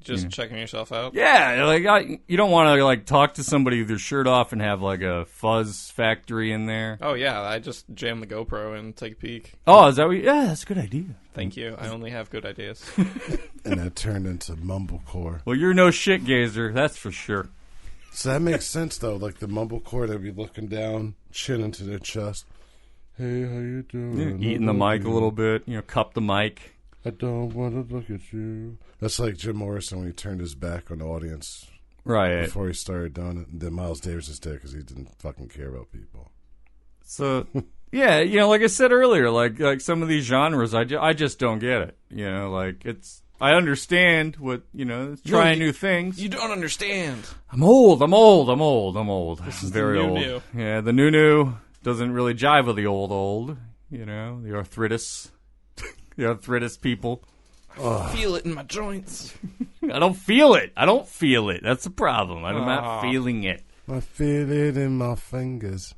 Just checking yourself out? Yeah, like you don't want to like talk to somebody with their shirt off and have like a fuzz factory in there. Oh yeah, I just jam the GoPro and take a peek. Oh, is that what yeah, that's a good idea. Thank you. I only have good ideas. And that turned into mumblecore. Well, you're no shit gazer, that's for sure. So that makes sense though. Like the mumblecore, they'd be looking down, chin into their chest. Hey, how you doing? Yeah, eating the mic a little bit, you know, cup the mic. I don't want to look at you. That's like Jim Morrison when he turned his back on the audience. Right. Before he started doing it. And then Miles Davis is there because he didn't fucking care about people. So, yeah, you know, like I said earlier, like some of these genres, I just don't get it. You know, like I understand what, you know, trying new things. You don't understand. I'm old. This I'm is very the old. new. Yeah, the new doesn't really jive with the old, you know, the arthritis. The arthritis people. Feel it in my joints. I don't feel it. That's the problem. I'm not feeling it. I feel it in my fingers.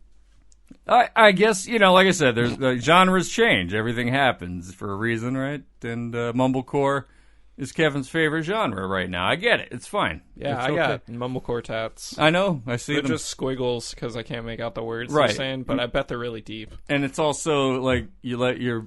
I guess, you know, like I said, there's the genres change. Everything happens for a reason, right? And mumblecore is Kevin's favorite genre right now. I get it. It's fine. Yeah, It's I okay. got mumblecore tats. I know. I see They're them. just squiggles because I can't make out the words Right. they're saying, but I bet they're really deep. And it's also like you let your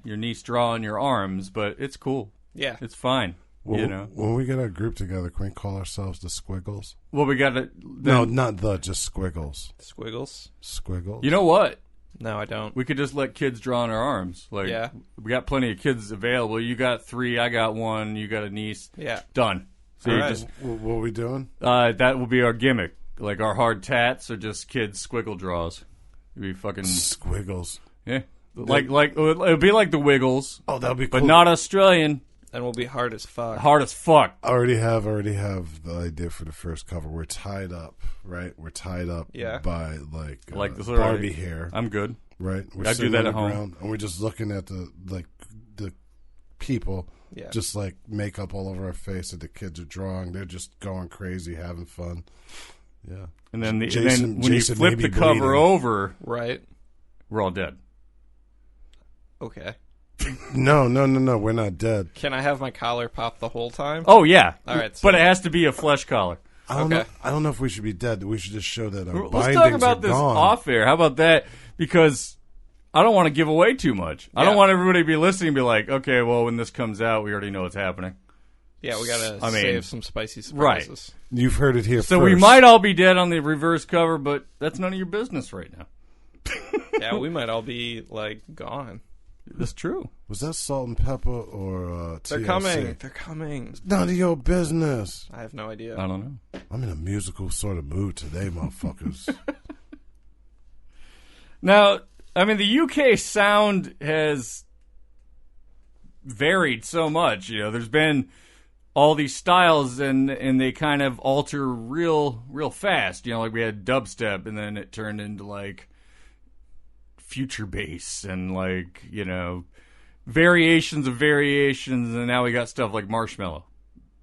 niece draw on your arms, but it's cool. Yeah. It's fine. Well, you know. When we get our group together, can we call ourselves the Squiggles? Well, we got to. No, not just Squiggles. Squiggles? Squiggles. You know what? No, I don't. We could just let kids draw on our arms. Like, Yeah. we got plenty of kids available. You got 3, I got 1, you got a niece. Yeah. Done. So All you right. just What are we doing? that will be our gimmick. Like our hard tats are just kids squiggle draws. It'd be fucking Squiggles. yeah. Like it'll be like the Wiggles, Oh, that'd be cool. but not Australian. And we'll be hard as fuck. Hard as fuck. I already have the idea for the first cover. We're tied up, right? We're tied up Yeah. by like the sort of- Barbie hair, I'm good. right? We're I do sitting that on at the home. ground, and we're just looking at the people, Yeah. just like makeup all over our face that the kids are drawing. They're just going crazy, having fun. Yeah. And then Jason- when Jason you flip may the be cover bleeding. over, Right. we're all dead. Okay. No. We're not dead. Can I have my collar pop the whole time? Oh yeah. All right, so- But it has to be a flesh collar. I don't Okay. know. I don't know if we should be dead. We should just show that our Let's bindings talk about are this gone. off air. How about that? Because I don't want to give away too much. I don't Yeah. want everybody to be listening and be like, okay, well, when this comes out, we already know what's happening. Yeah, we gotta I mean, save some spicy surprises. You've heard it here So first. we might all be dead on the reverse cover, but that's none of your business right now. Yeah, we might all be, like, gone. That's true. Was that Salt and Pepper or They're TLC? coming. They're coming. It's none of your business. I have no idea. I don't know. I'm in a musical sort of mood today, motherfuckers. Now, I mean, the UK sound has varied so much. There's been all these styles, and they kind of alter real fast. Like we had dubstep, and then it turned into like future bass, and like variations of variations, and now we got stuff like Marshmello.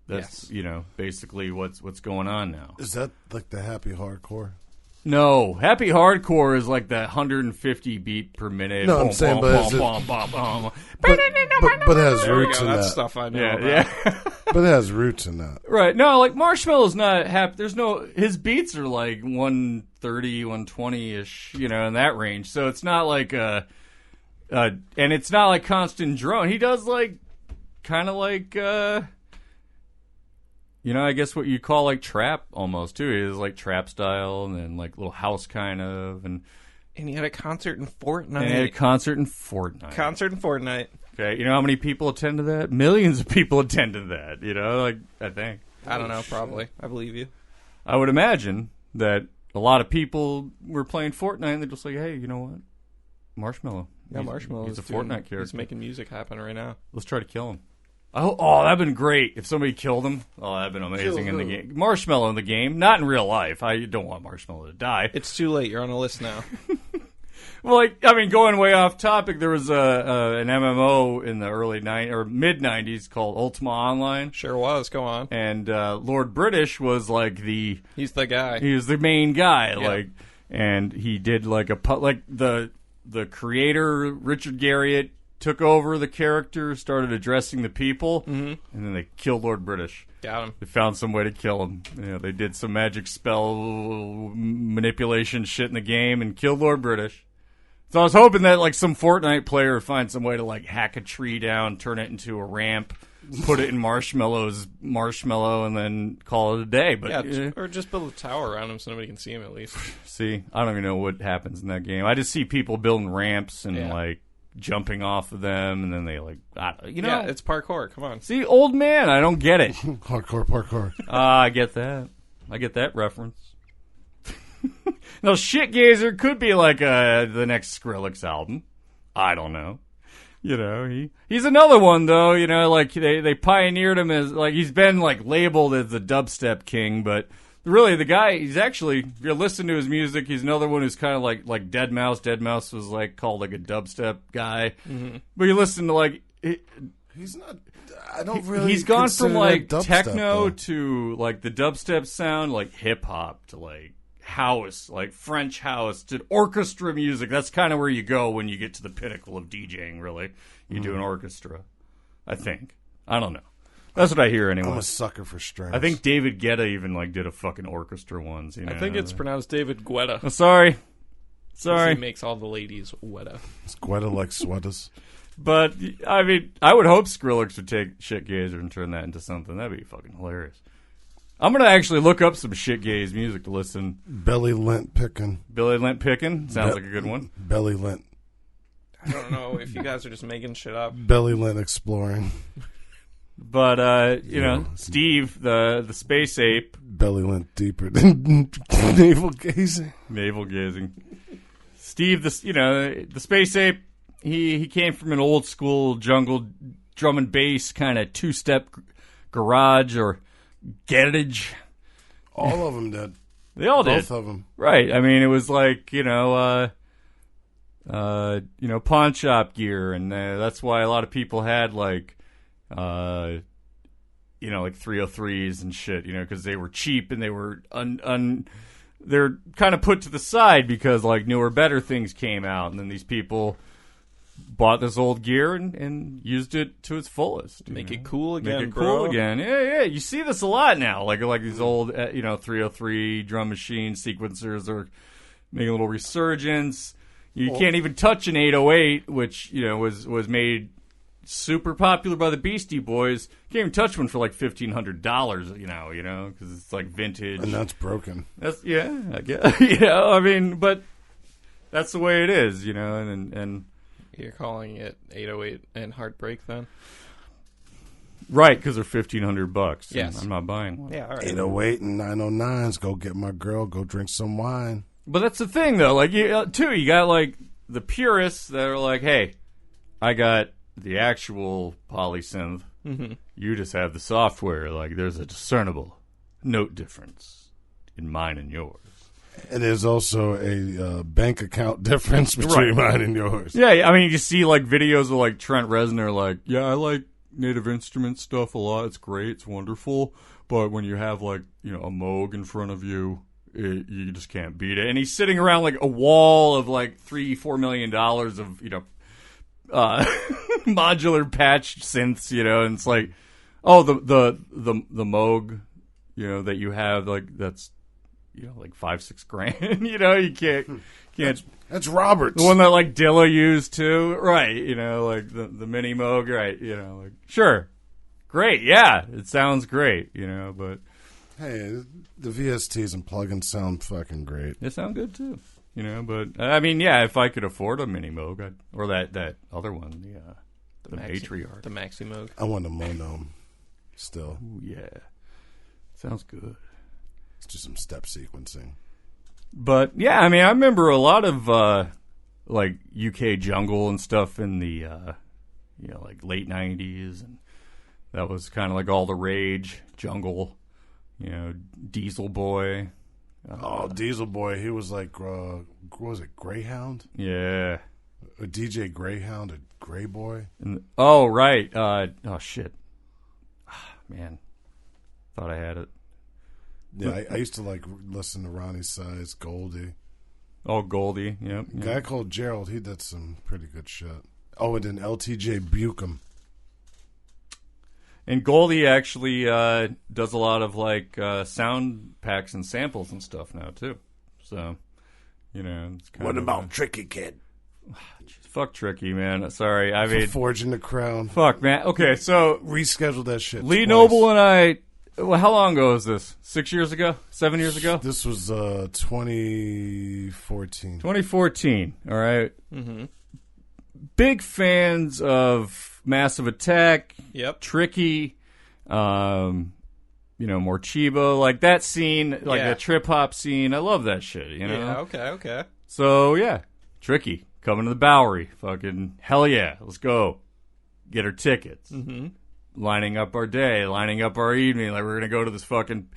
That's basically what's going on now. Is that like the happy hardcore? No, happy hardcore is like the 150 beat per minute. No, I'm saying, but it has roots in that. That's stuff I know. Yeah. But it has roots in that. Right. No, like Marshmello's not happy. There's no. His beats are like 130, 120 ish. In that range. So it's not like and it's not like constant drone. He does like kind of like. I guess what you call like trap almost too. It is like trap style and then like little house kind of. And he had a concert in Fortnite. Okay. You know how many people attend to that? Millions of people attend to that. I think. I don't know, probably. I believe you. I would imagine that a lot of people were playing Fortnite and they're just like, hey, you know what? Marshmello. Yeah, Marshmello He's a Fortnite character. He's making music happen right now. Let's try to kill him. Oh, that'd been great if somebody killed him. Oh, that'd been amazing in the game. Marshmello in the game, not in real life. I don't want Marshmello to die. It's too late. You're on a list now. Well, going way off topic, there was an MMO in the early mid '90s called Ultima Online. Sure was. Go on. And Lord British was like he's the guy. He was the main guy. Yeah. And he did like the creator Richard Garriott took over the character, started addressing the people, and then they killed Lord British. Got him. They found some way to kill him. They did some magic spell manipulation shit in the game and killed Lord British. So I was hoping that like some Fortnite player would find some way to like hack a tree down, turn it into a ramp, put it in Marshmello's marshmallow, and then call it a day. But or just build a tower around him so nobody can see him at least. See, I don't even know what happens in that game. I just see people building ramps and like jumping off of them, and then they like, Yeah, it's parkour. Come on. See, old man, I don't get it. Hardcore parkour. I get that. I get that reference. No, Shitgazer could be like the next Skrillex album. I don't know. He's another one though. Like they pioneered him as like he's been like labeled as the dubstep king, but really the guy he's actually, if you listen to his music, he's another one who's kind of like Dead Mouse. Dead Mouse was like called like a dubstep guy, but you listen to like he's not. I don't really. He's gone from like dubstep, techno though. to like the dubstep sound, like hip hop to like house, like French house to orchestra music. That's kind of where you go when you get to the pinnacle of DJing. Really, you do an orchestra. I think. I don't know. That's what I hear anyway. I'm a sucker for strings. I think David Guetta even like did a fucking orchestra once. I think it's pronounced David Guetta. Oh, sorry. He makes all the ladies weta. It's Guetta like sweaters. But I mean, I would hope Skrillex would take Shitgazer and turn that into something. That'd be fucking hilarious. I'm gonna actually look up some Shitgaze music to listen. Belly lint picking. Billy Lint Pickin' sounds like a good one. Belly lint. I don't know if you guys are just making shit up. Belly lint exploring. But Steve, the Spaceape, belly lint deeper than navel gazing. Navel gazing. Steve, the Spaceape, he came from an old school jungle drum and bass kind of two-step garage or garage. All of them did. They all did. Both of them. Right. I mean, it was like, pawn shop gear, and that's why a lot of people had like 303s and shit, because they were cheap and they were they're kind of put to the side because like newer, better things came out, and then these people bought this old gear and used it to its fullest. Make it cool again, Make it bro. cool again. Yeah. You see this a lot now. Like these old, 303 drum machine sequencers are making a little resurgence. You can't even touch an 808, which was made super popular by the Beastie Boys. You can't even touch one for like $1,500. Because it's like vintage. And that's broken. That's I guess. I mean, but that's the way it is, and You're calling it 808 and Heartbreak then? Right, because they're $1,500. Yes. I'm not buying one. Yeah, all right. 808 and 909s. Go get my girl. Go drink some wine. But that's the thing, though. Like, you got, like, the purists that are like, hey, I got the actual polysynth. Mm-hmm. You just have the software. Like, there's a discernible note difference in mine and yours. And there's also a bank account difference between mine and yours. Yeah, I mean, you see, like, videos of, like, Trent Reznor, like, yeah, I like Native Instruments stuff a lot. It's great. It's wonderful. But when you have, like, a Moog in front of you, you just can't beat it. And he's sitting around, like, a wall of, like, $3-4 million of, modular patched synths, and it's like, oh, the Moog, that you have, like, that's, like $5-6 grand. You can't. That's Robert's. The one that, like, Dilla used too, right? Like the mini Moog, right? Like, sure, great, yeah, it sounds great, but hey, the VSTs and plugins sound fucking great. they sound good too, But I mean, yeah, if I could afford a mini Moog, or that other one, the Matriarch, The Maxi Moog. I want a Monome still. Ooh, yeah, sounds good. Let's do some step sequencing. But yeah, I mean, I remember a lot of like UK jungle and stuff in the like late '90s, and that was kind of like all the rage. Jungle, Diesel Boy. Diesel Boy, he was like, what was it, Greyhound? Yeah, A DJ Greyhound, a Grey Boy. oh right. Oh shit, man, thought I had it. Yeah, I used to like listen to Ronnie Size, Goldie. Oh, Goldie, yep. A guy called Gerald, he did some pretty good shit. Oh, and then LTJ Buckham. And Goldie actually does a lot of like sound packs and samples and stuff now too. So, it's kind What of about Tricky Kid? fuck Tricky, man. Sorry, I For mean, Forging the Crown. fuck, man. Okay, so Reschedule that shit. Lee twice. Noble and I. Well, how long ago was this? 6 years ago? 7 years ago? This was 2014. 2014. All right. Mm-hmm. Big fans of Massive Attack. Yep. Tricky. Morchiba, like that scene, like Yeah. the trip hop scene. I love that shit. Yeah, okay. So yeah, Tricky coming to the Bowery. Fucking hell yeah, let's go. Get our tickets. Mm-hmm. Lining up our day, lining up our evening. Like, we're going to go to this fucking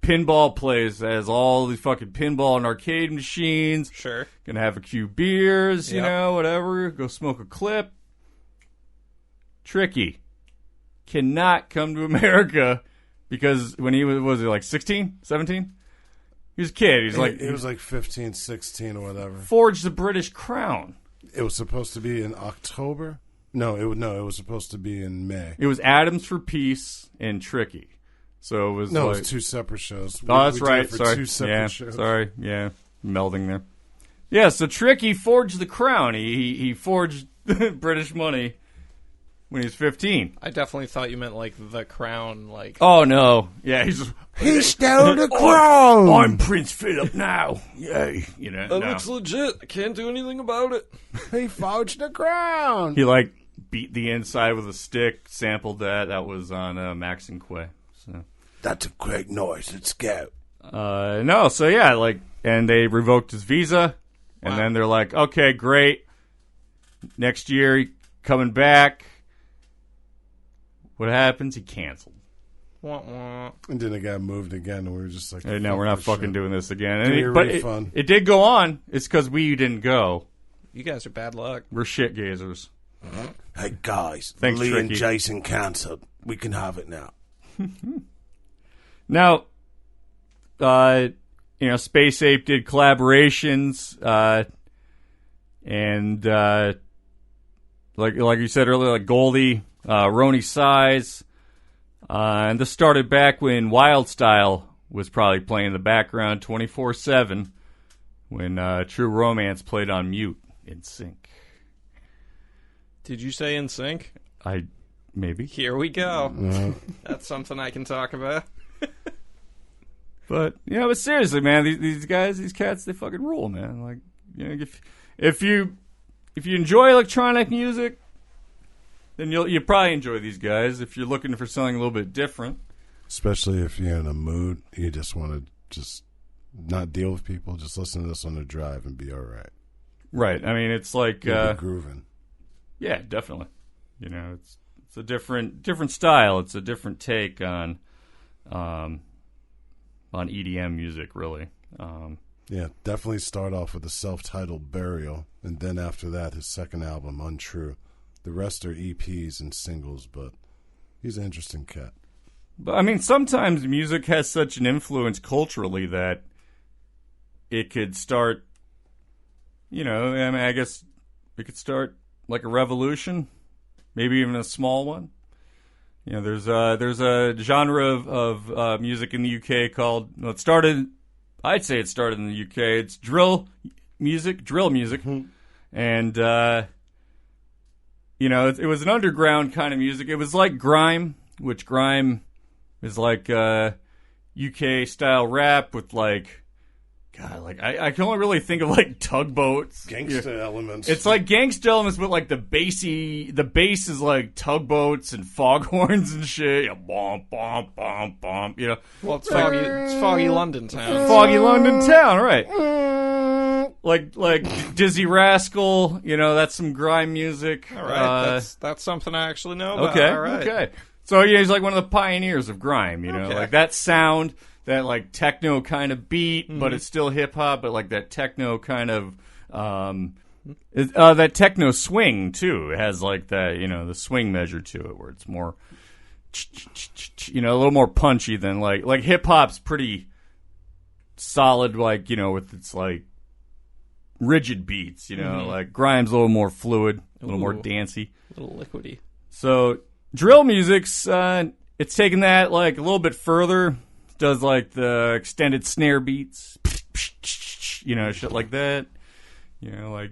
pinball place that has all these fucking pinball and arcade machines. Sure. Gonna have a few beers, Yep. whatever. Go smoke a clip. Tricky cannot come to America because when he was he like 16, 17? He was a kid. He's like, He was like 15, 16 or whatever. forged the British crown. It was supposed to be in October. No, it was supposed to be in May. It was Adams for Peace and Tricky. So it was No, like, it was two separate shows. oh, that's we did right. it for Sorry. two separate Yeah. shows. Sorry. Yeah. Melding there. Yeah. So Tricky forged the crown. He forged British money when he was 15. I definitely thought you meant like the crown, like. Oh no. Yeah. He's just. He stole the crown. I'm Prince Philip now. Yay. That no. looks legit. I can't do anything about it. He forged the crown. He like beat the inside with a stick. Sampled that. That was on Max and Quay. So. That's a great noise. Let's go. No, so yeah, like, and they revoked his visa, and Wow. then they're like, okay, great. Next year, coming back. What happens? He canceled. Wah, wah. And then it got moved again, and we were just like, Hey, no, we're not this fucking shit. doing this again. Give me And a but refund. it did go on. It's because we didn't go. You guys are bad luck. We're shit gazers. Hey, guys. Thanks, Lee and Tricky. Jason canceled. We can have it now. Now, Spaceape did collaborations, and like you said earlier, like Goldie, Roni Size, and this started back when Wild Style was probably playing in the background 24/7, when True Romance played on mute in sync. Did you say in sync? Maybe. Here we go. That's something I can talk about. But but seriously, man, these guys, these cats, they fucking rule, man. Like, if you if you enjoy electronic music, then you'll probably enjoy these guys. If you're looking for something a little bit different, especially if you're in a mood, you just want to just not deal with people, just listen to this on the drive and be all right. Right. I mean, it's like grooving. Yeah, definitely. You know, it's a different style. It's a different take on EDM music, really. Yeah, definitely start off with the self-titled Burial, and then after that, his second album, Untrue. The rest are EPs and singles, but he's an interesting cat. But I mean, sometimes music has such an influence culturally that it could start, you know, I mean, I guess it could start like a revolution, maybe even a small one. You know, there's a genre of music in the UK called, well, I'd say it started in the UK. It's drill music. And, you know, it was an underground kind of music. It was like grime, which grime is like UK style rap with like, God, like I can only really think of like tugboats, gangsta elements. It's like gangsta elements, but like the bass is like tugboats and foghorns and shit. Yeah, bomp, bomp, bomp, bomp. You know, well, it's foggy London town. Foggy London town, right? Like Dizzy Rascal. You know, that's some grime music. All right, that's something I actually know about. Okay, all right. Okay. So yeah, he's like one of the pioneers of grime. You know, like that sound. That like techno kind of beat, but it's still hip hop. But like that techno kind of that techno swing too. It has like that, you know, the swing measure to it, where it's more, you know, a little more punchy than like hip hop's pretty solid, like, you know, with its like rigid beats. You know, like grime's a little more fluid, a little more dancey, a little liquidy. So drill music's it's taken that like a little bit further. Does like the extended snare beats, you know, shit like that, you know, like,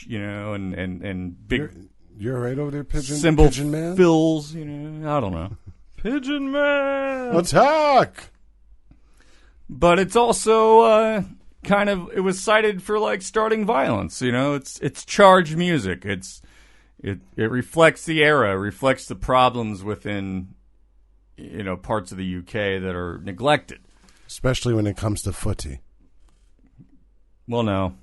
you know, and big. You're right over there, Pigeon Man. Fills, you know, I don't know, Pigeon Man attack. But it's also kind of, it was cited for like starting violence. You know, it's charged music. It reflects the era, reflects the problems within, you know, parts of the UK that are neglected. Especially when it comes to footy. Well, no.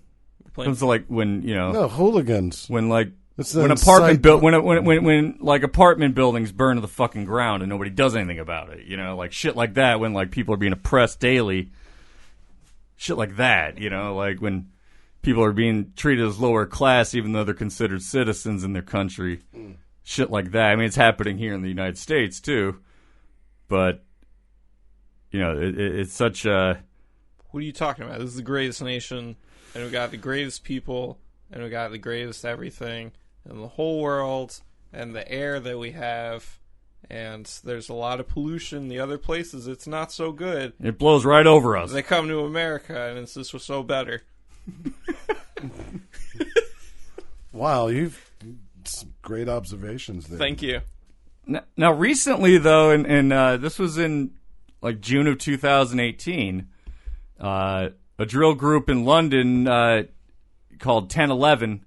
It comes to like when, you know. No, hooligans. When like, when apartment buildings burn to the fucking ground and nobody does anything about it. You know, like shit like that when like people are being oppressed daily. Shit like that, you know, like when people are being treated as lower class even though they're considered citizens in their country. Shit like that. I mean, it's happening here in the United States too. But, you know, it's such a... What are you talking about? This is the greatest nation, and we got the greatest people, and we got the greatest everything in the whole world, and the air that we have, and there's a lot of pollution. The other places, it's not so good. It blows right over us. They come to America, and it's just so better. Wow, you've... Great observations there. Thank you. Now, recently, though, and this was in like June of 2018, a drill group in London called 1011,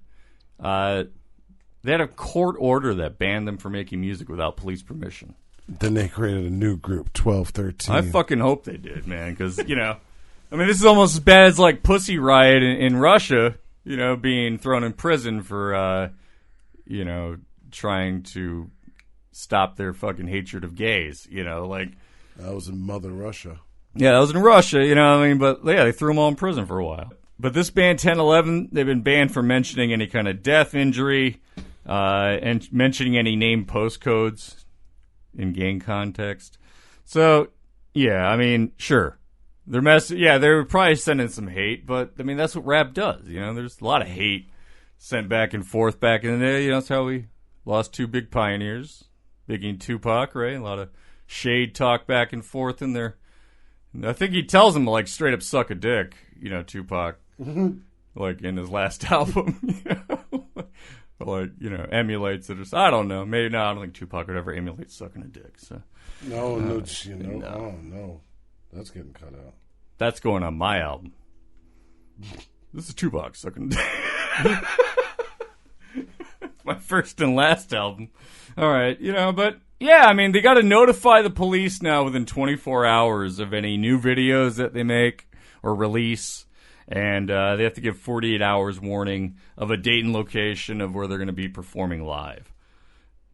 they had a court order that banned them from making music without police permission. Then they created a new group, 1213. I fucking hope they did, man, because, you know, I mean, this is almost as bad as like Pussy Riot in Russia, you know, being thrown in prison for, you know, trying to stop their fucking hatred of gays, you know, like... That was in Mother Russia. Yeah, that was in Russia, you know what I mean? But, yeah, they threw them all in prison for a while. But this band, 1011, they've been banned from mentioning any kind of death, injury, and mentioning any name postcodes in gang context. So, yeah, I mean, sure. They were probably sending some hate, but, I mean, that's what rap does, you know? There's a lot of hate sent back and forth back in the day. You know, that's how we lost two big pioneers. Biggie and Tupac, right? A lot of shade talk back and forth in there. I think he tells him to, like, straight up suck a dick, you know, Tupac, like, in his last album, you know? Or, like, you know, emulates it. I don't know. Maybe, no, I don't think Tupac would ever emulate sucking a dick, so. No. Oh, no. That's getting cut out. That's going on my album. This is Tupac sucking a dick. my first and last album. All right, but yeah, I mean, they got to notify the police now within 24 hours of any new videos that they make or release, and they have to give 48 hours warning of a date and location of where they're going to be performing live,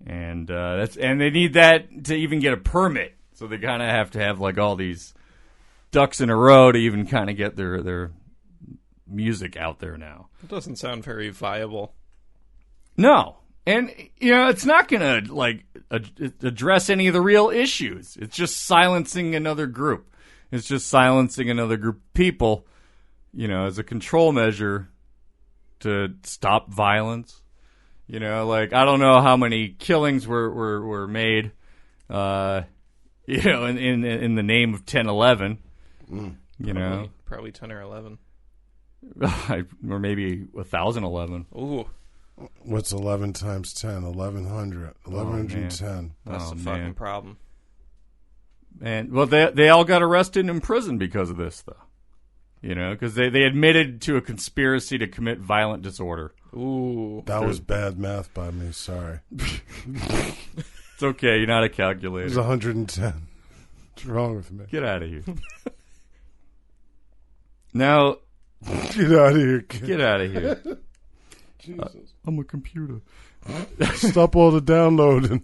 and they need that to even get a permit. So they kind of have to have like all these ducks in a row to even kind of get their music out there now. It doesn't sound very viable. No. And, it's not going to, like, address any of the real issues. It's just silencing another group. It's just silencing another group of people, as a control measure to stop violence. Like, I don't know how many killings were made, in the name of 10/11. Probably 10 or 11. Or maybe 1011. Ooh. What's 11 times 10? 1100. 1110. That's the fucking problem. And well, they all got arrested and imprisoned because of this, though. Because they admitted to a conspiracy to commit violent disorder. Ooh. That was bad math by me, sorry. It's okay, you're not a calculator. It was 110. What's wrong with me? Get out of here. Now... Get out of here, kid. Get out of here. Jesus. I'm a computer. Stop all the downloading.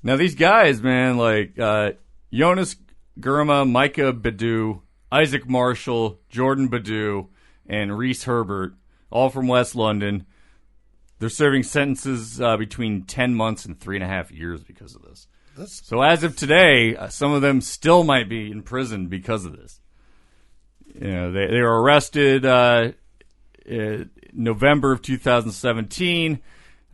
Now, these guys, man, like Jonas Gurma, Micah Badu, Isaac Marshall, Jordan Badu, and Reese Herbert, all from West London, they're serving sentences between 10 months and 3.5 years because of this. So as of today, some of them still might be in prison because of this. They were arrested November of 2017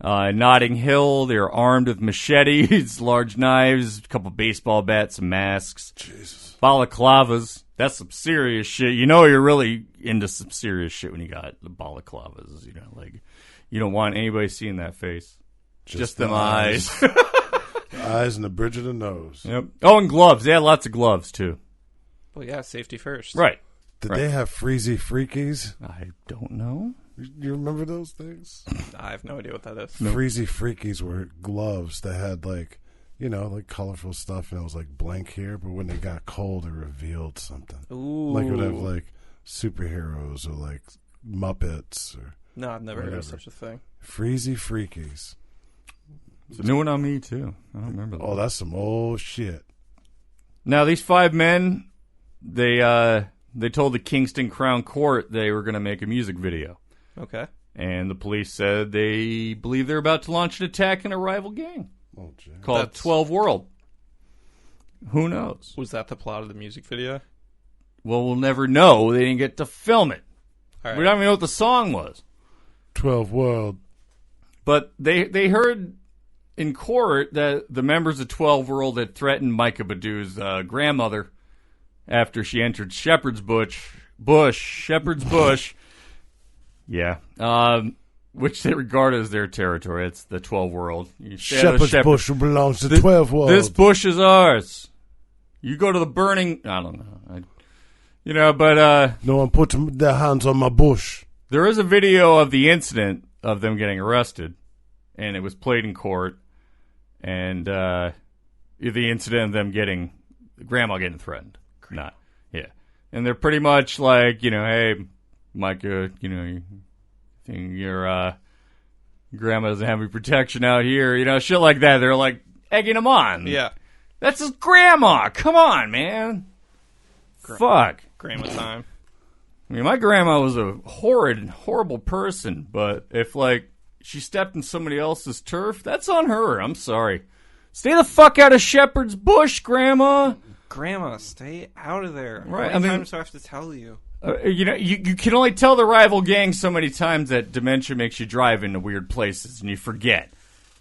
in Notting Hill. They were armed with machetes, large knives, a couple baseball bats, some masks, Jesus, balaclavas. That's some serious shit. You're really into some serious shit when you got the balaclavas. Like you don't want anybody seeing that face. Just them eyes. The eyes and the bridge of the nose. Yep. Oh, and gloves. They had lots of gloves too. Well, yeah, safety first. Right. Did they have freezy freakies? I don't know. You remember those things? I have no idea what that is. Freezy freakies were gloves that had like colorful stuff, and it was like blank here, but when they got cold, it revealed something. Ooh. Like it would have like superheroes or like Muppets or No, I've never heard whatever. of such a thing. Freezy freakies. It's a new one on me too. I don't remember that. Oh, that's some old shit. Now these 5 men, they told the Kingston Crown Court they were going to make a music video. Okay. And the police said they believe they're about to launch an attack in a rival gang called 12 World. Who knows? Was that the plot of the music video? Well, we'll never know. They didn't get to film it. All right. We don't even know what the song was. 12 World. But they heard in court that the members of 12 World had threatened Micah Badu's grandmother after she entered Shepherd's Bush. Yeah. Which they regard as their territory. It's the 12 World. Shepherd's Bush belongs to 12 World. This bush is ours. You go to the burning... I don't know. But... No one put their hands on my bush. There is a video of the incident of them getting arrested, and it was played in court, and the incident of them grandma getting threatened. Not, yeah. And they're pretty much like, hey, Micah, your grandma doesn't have any protection out here, shit like that. They're like egging him on. Yeah. That's his grandma. Come on, man. Fuck. Grandma time. I mean, my grandma was a horrible person, but if, she stepped in somebody else's turf, that's on her. I'm sorry. Stay the fuck out of Shepherd's Bush, Grandma. Grandma, stay out of there. Right. How many times do I have to tell you? You can only tell the rival gang so many times that dementia makes you drive into weird places and you forget.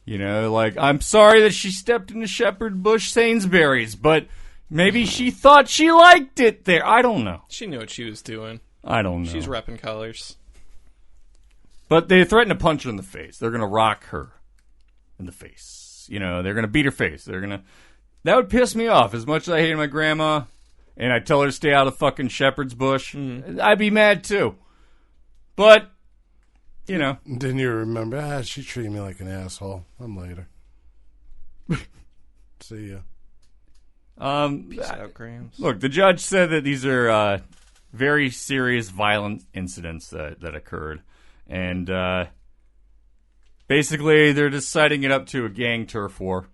I'm sorry that she stepped into Shepherd Bush Sainsbury's, but maybe she thought she liked it there. I don't know. She knew what she was doing. I don't know. She's repping colors. But they threatened to punch her in the face. They're going to rock her in the face. They're going to beat her face. That would piss me off. As much as I hated my grandma, and I tell her to stay out of fucking Shepherd's Bush, I'd be mad too. But you know. Didn't you remember? She treated me like an asshole. I'm later. See ya. Peace out, Grams. Look, the judge said that these are very serious, violent incidents that occurred, and basically they're just citing it up to a gang turf war.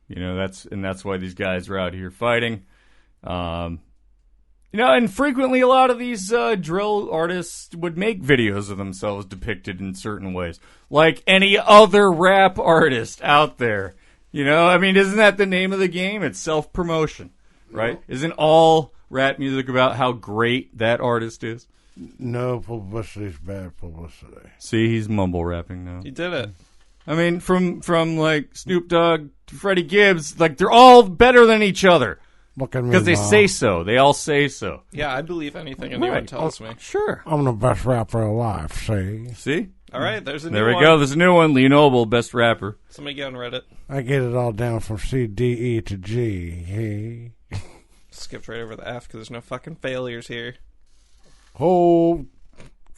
You know, that's why these guys are out here fighting. You know, and frequently a lot of these drill artists would make videos of themselves depicted in certain ways, like any other rap artist out there. You know, I mean, isn't that the name of the game? It's self-promotion, right? Isn't all rap music about how great that artist is? No publicity is bad publicity. See, he's mumble rapping now. He did it. I mean, from like Snoop Dogg to Freddie Gibbs, like they're all better than each other. Because they say so. They all say so. Yeah, I believe anything anyone tells me. Sure. I'm the best rapper alive, see? See? All right, there's a new There we one. go. There's a new one. Lee Noble, best rapper. Somebody get on Reddit. I get it all down from C, D, E to G. Hey. Skipped right over the F because there's no fucking failures here. Oh,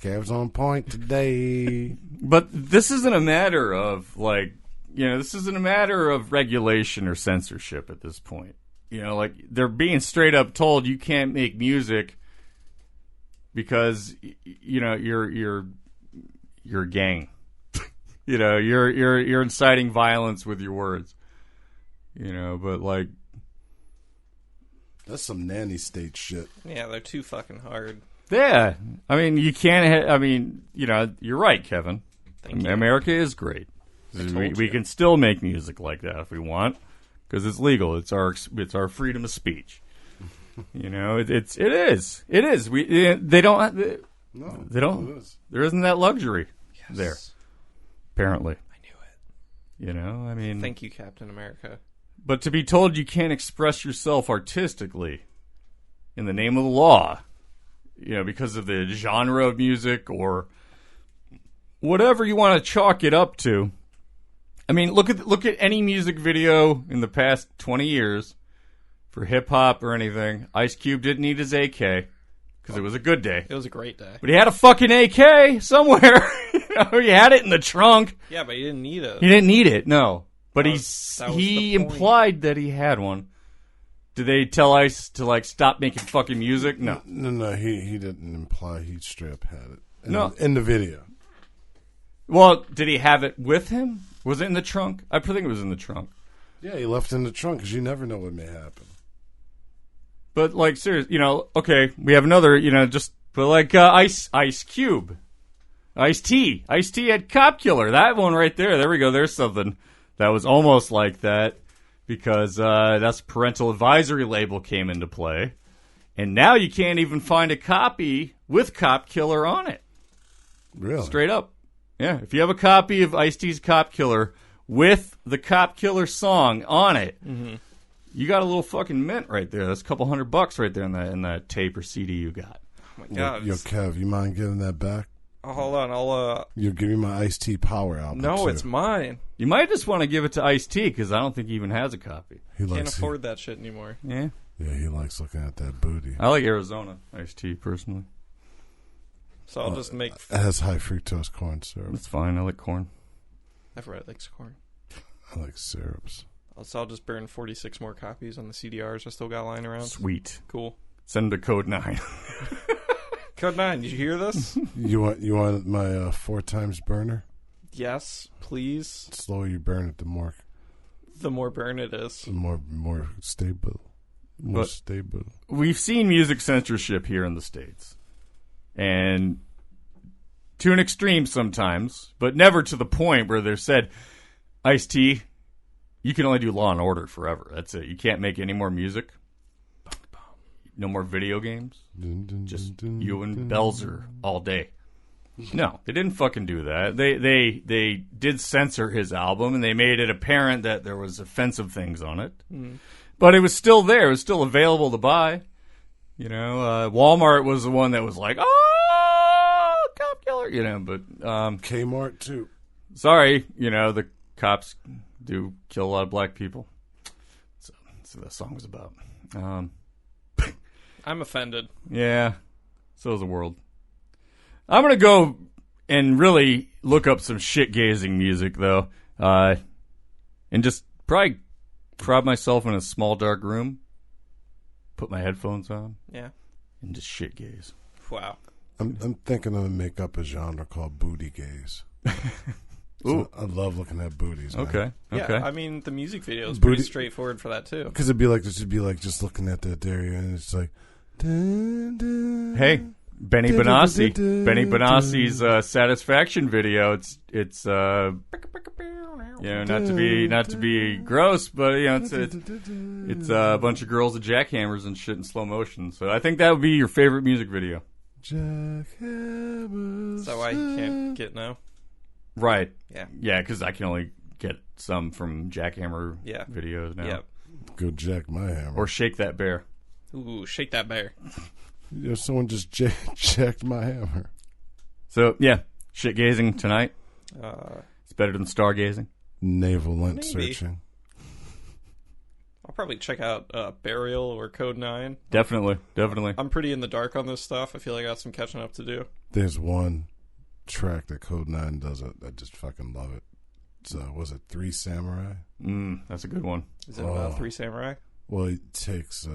Kev's on point today. But this isn't a matter of, like, you know, this isn't a matter of regulation or censorship at this point. You know, like, they're being straight up told you can't make music because, you know, you're a gang. You know, you're inciting violence with your words. You know, but like That's some nanny state shit. Yeah, they're too fucking hard. yeah, I mean, you can't. I mean, you know, you're right, Kevin. Thank you. America is great. We can still make music like that if we want because it's legal. It's our freedom of speech. You know, it is. They don't. No, They don't. it is. There isn't that luxury there. Yes. Apparently, I knew it. you know. I mean, Thank you, Captain America. but to be told you can't express yourself artistically in the name of the law, you know, because of the genre of music or whatever you want to chalk it up to. I mean, look at any music video in the past 20 years for hip hop or anything. Ice Cube didn't need his AK because it was a good day. It was a great day. But he had a fucking AK somewhere. You know, he had it in the trunk. Yeah, but he didn't need it. He didn't need it, no. But That he was the he point. implied that he had one. Did they tell Ice to like stop making fucking music? No. No, he didn't imply he straight up had it. No. In the video. Well, did he have it with him? Was it in the trunk? I think it was in the trunk. Yeah, he left it in the trunk because you never know what may happen. But like, seriously, you know, okay, we have another, you know, just but like Ice Cube, Ice-T had Cop Killer. That one right there. There we go. There's something that was almost like that because that's parental advisory label came into play, and now you can't even find a copy with Cop Killer on it. Really? Straight up. Yeah, if you have a copy of Ice-T's Cop Killer with the Cop Killer song on it, you got a little fucking mint right there. That's a couple $100 right there in that tape or CD you got. Oh my god. Yo, Kev, you mind giving that back? Oh, hold on, I'll You'll give me my Ice-T Power album. No, too. it's mine. You might just want to give it to Ice-T because I don't think he even has a copy. He Can't likes afford that shit anymore. Yeah, Yeah, he likes looking at that booty. I like Arizona Ice-T personally. So I'll just make. It has high fructose corn syrup. That's fine. I like corn. Everett likes corn. I like syrups. So I'll just burn 46 more copies on the CDRs I still got lying around. Sweet. Cool. Send them to Kode9. Kode9, did you hear this? You want my 4 times burner? Yes, please. The slower you burn it, the more burn it is. more stable. More But- stable. We've seen music censorship here in the States. And to an extreme sometimes, but never to the point where they're said, Ice-T, you can only do Law and Order forever. That's it. You can't make any more music. No more video games. Just you and Belzer all day. No, they didn't fucking do that. They did censor his album, and they made it apparent that there was offensive things on it. But it was still there. It was still available to buy. You know, Walmart was the one that was like, oh, Cop Killer. You know, but Kmart too. sorry, you know, the cops do kill a lot of black people. So that's what that song was about. I'm offended. Yeah, so is the world. I'm going to go and really look up some shit-gazing music, though. And just probably prop myself in a small, dark room, put my headphones on, Yeah. and just shit-gaze. Wow. I'm thinking of make up a genre called booty gaze. Ooh. I love looking at booties. Man. Okay. Yeah, I mean, the music video is Booty- pretty straightforward for that, too. Because it'd be like just looking at that area, and it's like, dun, dun, Hey, Benny Benassi. Benny Benassi's Satisfaction video. It's not to be gross, but it's a bunch of girls with jackhammers and shit in slow motion. So I think that would be your favorite music video. Jackhammers. Is that why you can't get no? Right. Yeah. Yeah, because I can only get some from jackhammer Yeah. videos now. Yeah. Go jack my hammer. Or Shake That Bear. Ooh, shake that bear. Someone just jacked my hammer. So, yeah, shit gazing tonight. It's better than stargazing. Naval lint Maybe. searching. I'll probably check out Burial or Kode9. Definitely. I'm pretty in the dark on this stuff. I feel like I got some catching up to do. There's one track that Kode9 does. I just fucking love it. So, was it Three Samurai? That's a good one. Is it about Three Samurai? Well, he takes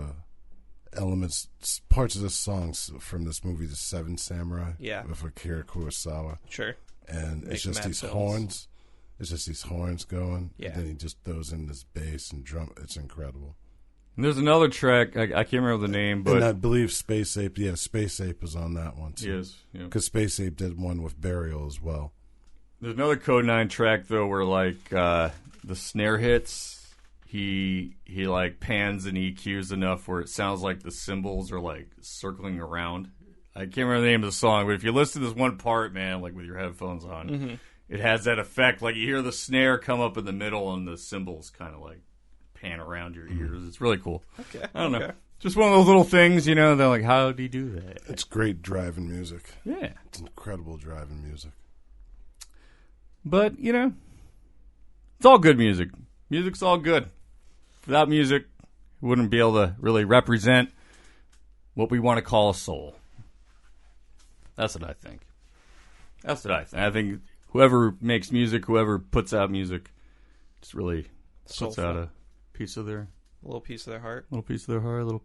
elements, parts of the songs from this movie, The Seven Samurai. Yeah. With Akira Kurosawa. Sure. And it's Makes just mad these films. horns. It's just these horns going. Yeah. And then he just throws in this bass and drum. It's incredible. And there's another track, I can't remember the name, but... And I believe Spaceape, Spaceape is on that one, too. Yes, yeah. Because Spaceape did one with Burial as well. There's another Kode9 track, though, where, like, the snare hits, he like, pans and EQs enough where it sounds like the cymbals are, like, circling around. I can't remember the name of the song, but if you listen to this one part, man, like, with your headphones on, it has that effect. Like, you hear the snare come up in the middle and the cymbals kind of, like, pan around your ears. It's really cool. Okay. I don't know. Just one of those little things, you know, they're like, how did he do that? It's great driving music. Yeah. It's incredible driving music. But, you know, it's all good music. Music's all good. Without music, we wouldn't be able to really represent what we want to call a soul. That's what I think. I think whoever makes music, whoever puts out music, just really puts Soulful. out a piece of their... A little piece of their heart. little piece of their heart, a little...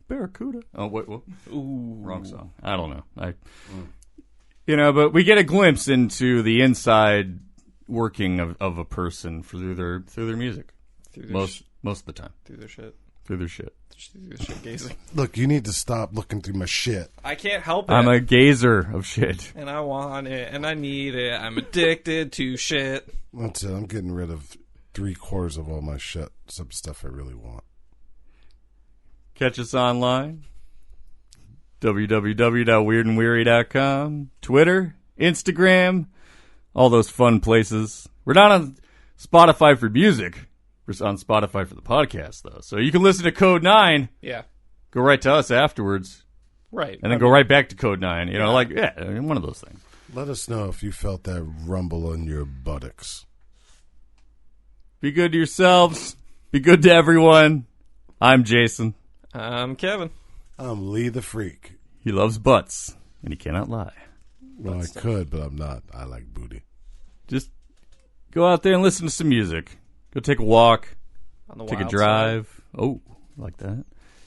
Barracuda. Oh, wait, what? Ooh. Wrong song. I don't know. You know, but we get a glimpse into the inside working of a person through their music. Through their Most of the time. through their shit. Through their shit. Through their shit gazing. Look, you need to stop looking through my shit. I can't help it. I'm a gazer of shit. And I want it, and I need it. I'm addicted to shit. That's it. I'm getting rid of 3/4 of all my shit. Some stuff I really want. Catch us online. www.weirdandweary.com. Twitter, Instagram, all those fun places. We're not on Spotify for music. We're on Spotify for the podcast, though. So you can listen to Kode9, Yeah. go right to us afterwards, Right. and then go right back to Kode9. You know, one of those things. Let us know if you felt that rumble in your buttocks. Be good to yourselves. Be good to everyone. I'm Jason. I'm Kevin. I'm Lee the Freak. He loves butts, and he cannot lie. Well, I could, but I'm not. I like booty. Just go out there and listen to some music. Go take a walk. On the Take a wild drive. Oh, like that.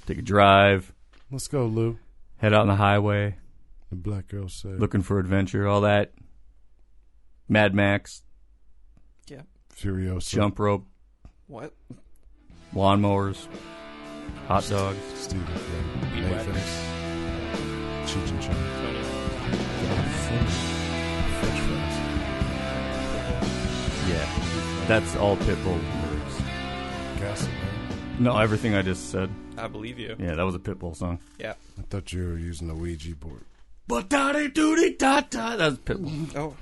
Take a drive. Let's go, Lou. Head out on the highway. The black girl said. Looking for adventure. All that. Mad Max. side. Yeah. Furiosa. Jump rope. What? Lawnmowers. Hot dogs. Stephen King. Weed Nathan. whackers. Cheech and Chong. Tony. French fries. Yeah. That's all Pitbull lyrics. Gasoline. No, everything I just said. I believe you. Yeah, that was a Pitbull song. Yeah. I thought you were using the Ouija board. Ba-da-dee-doo-dee-da-da. That was Pitbull.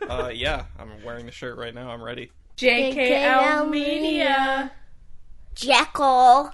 Oh. Yeah. I'm wearing the shirt right now. I'm ready. JKL Media. Jekyll.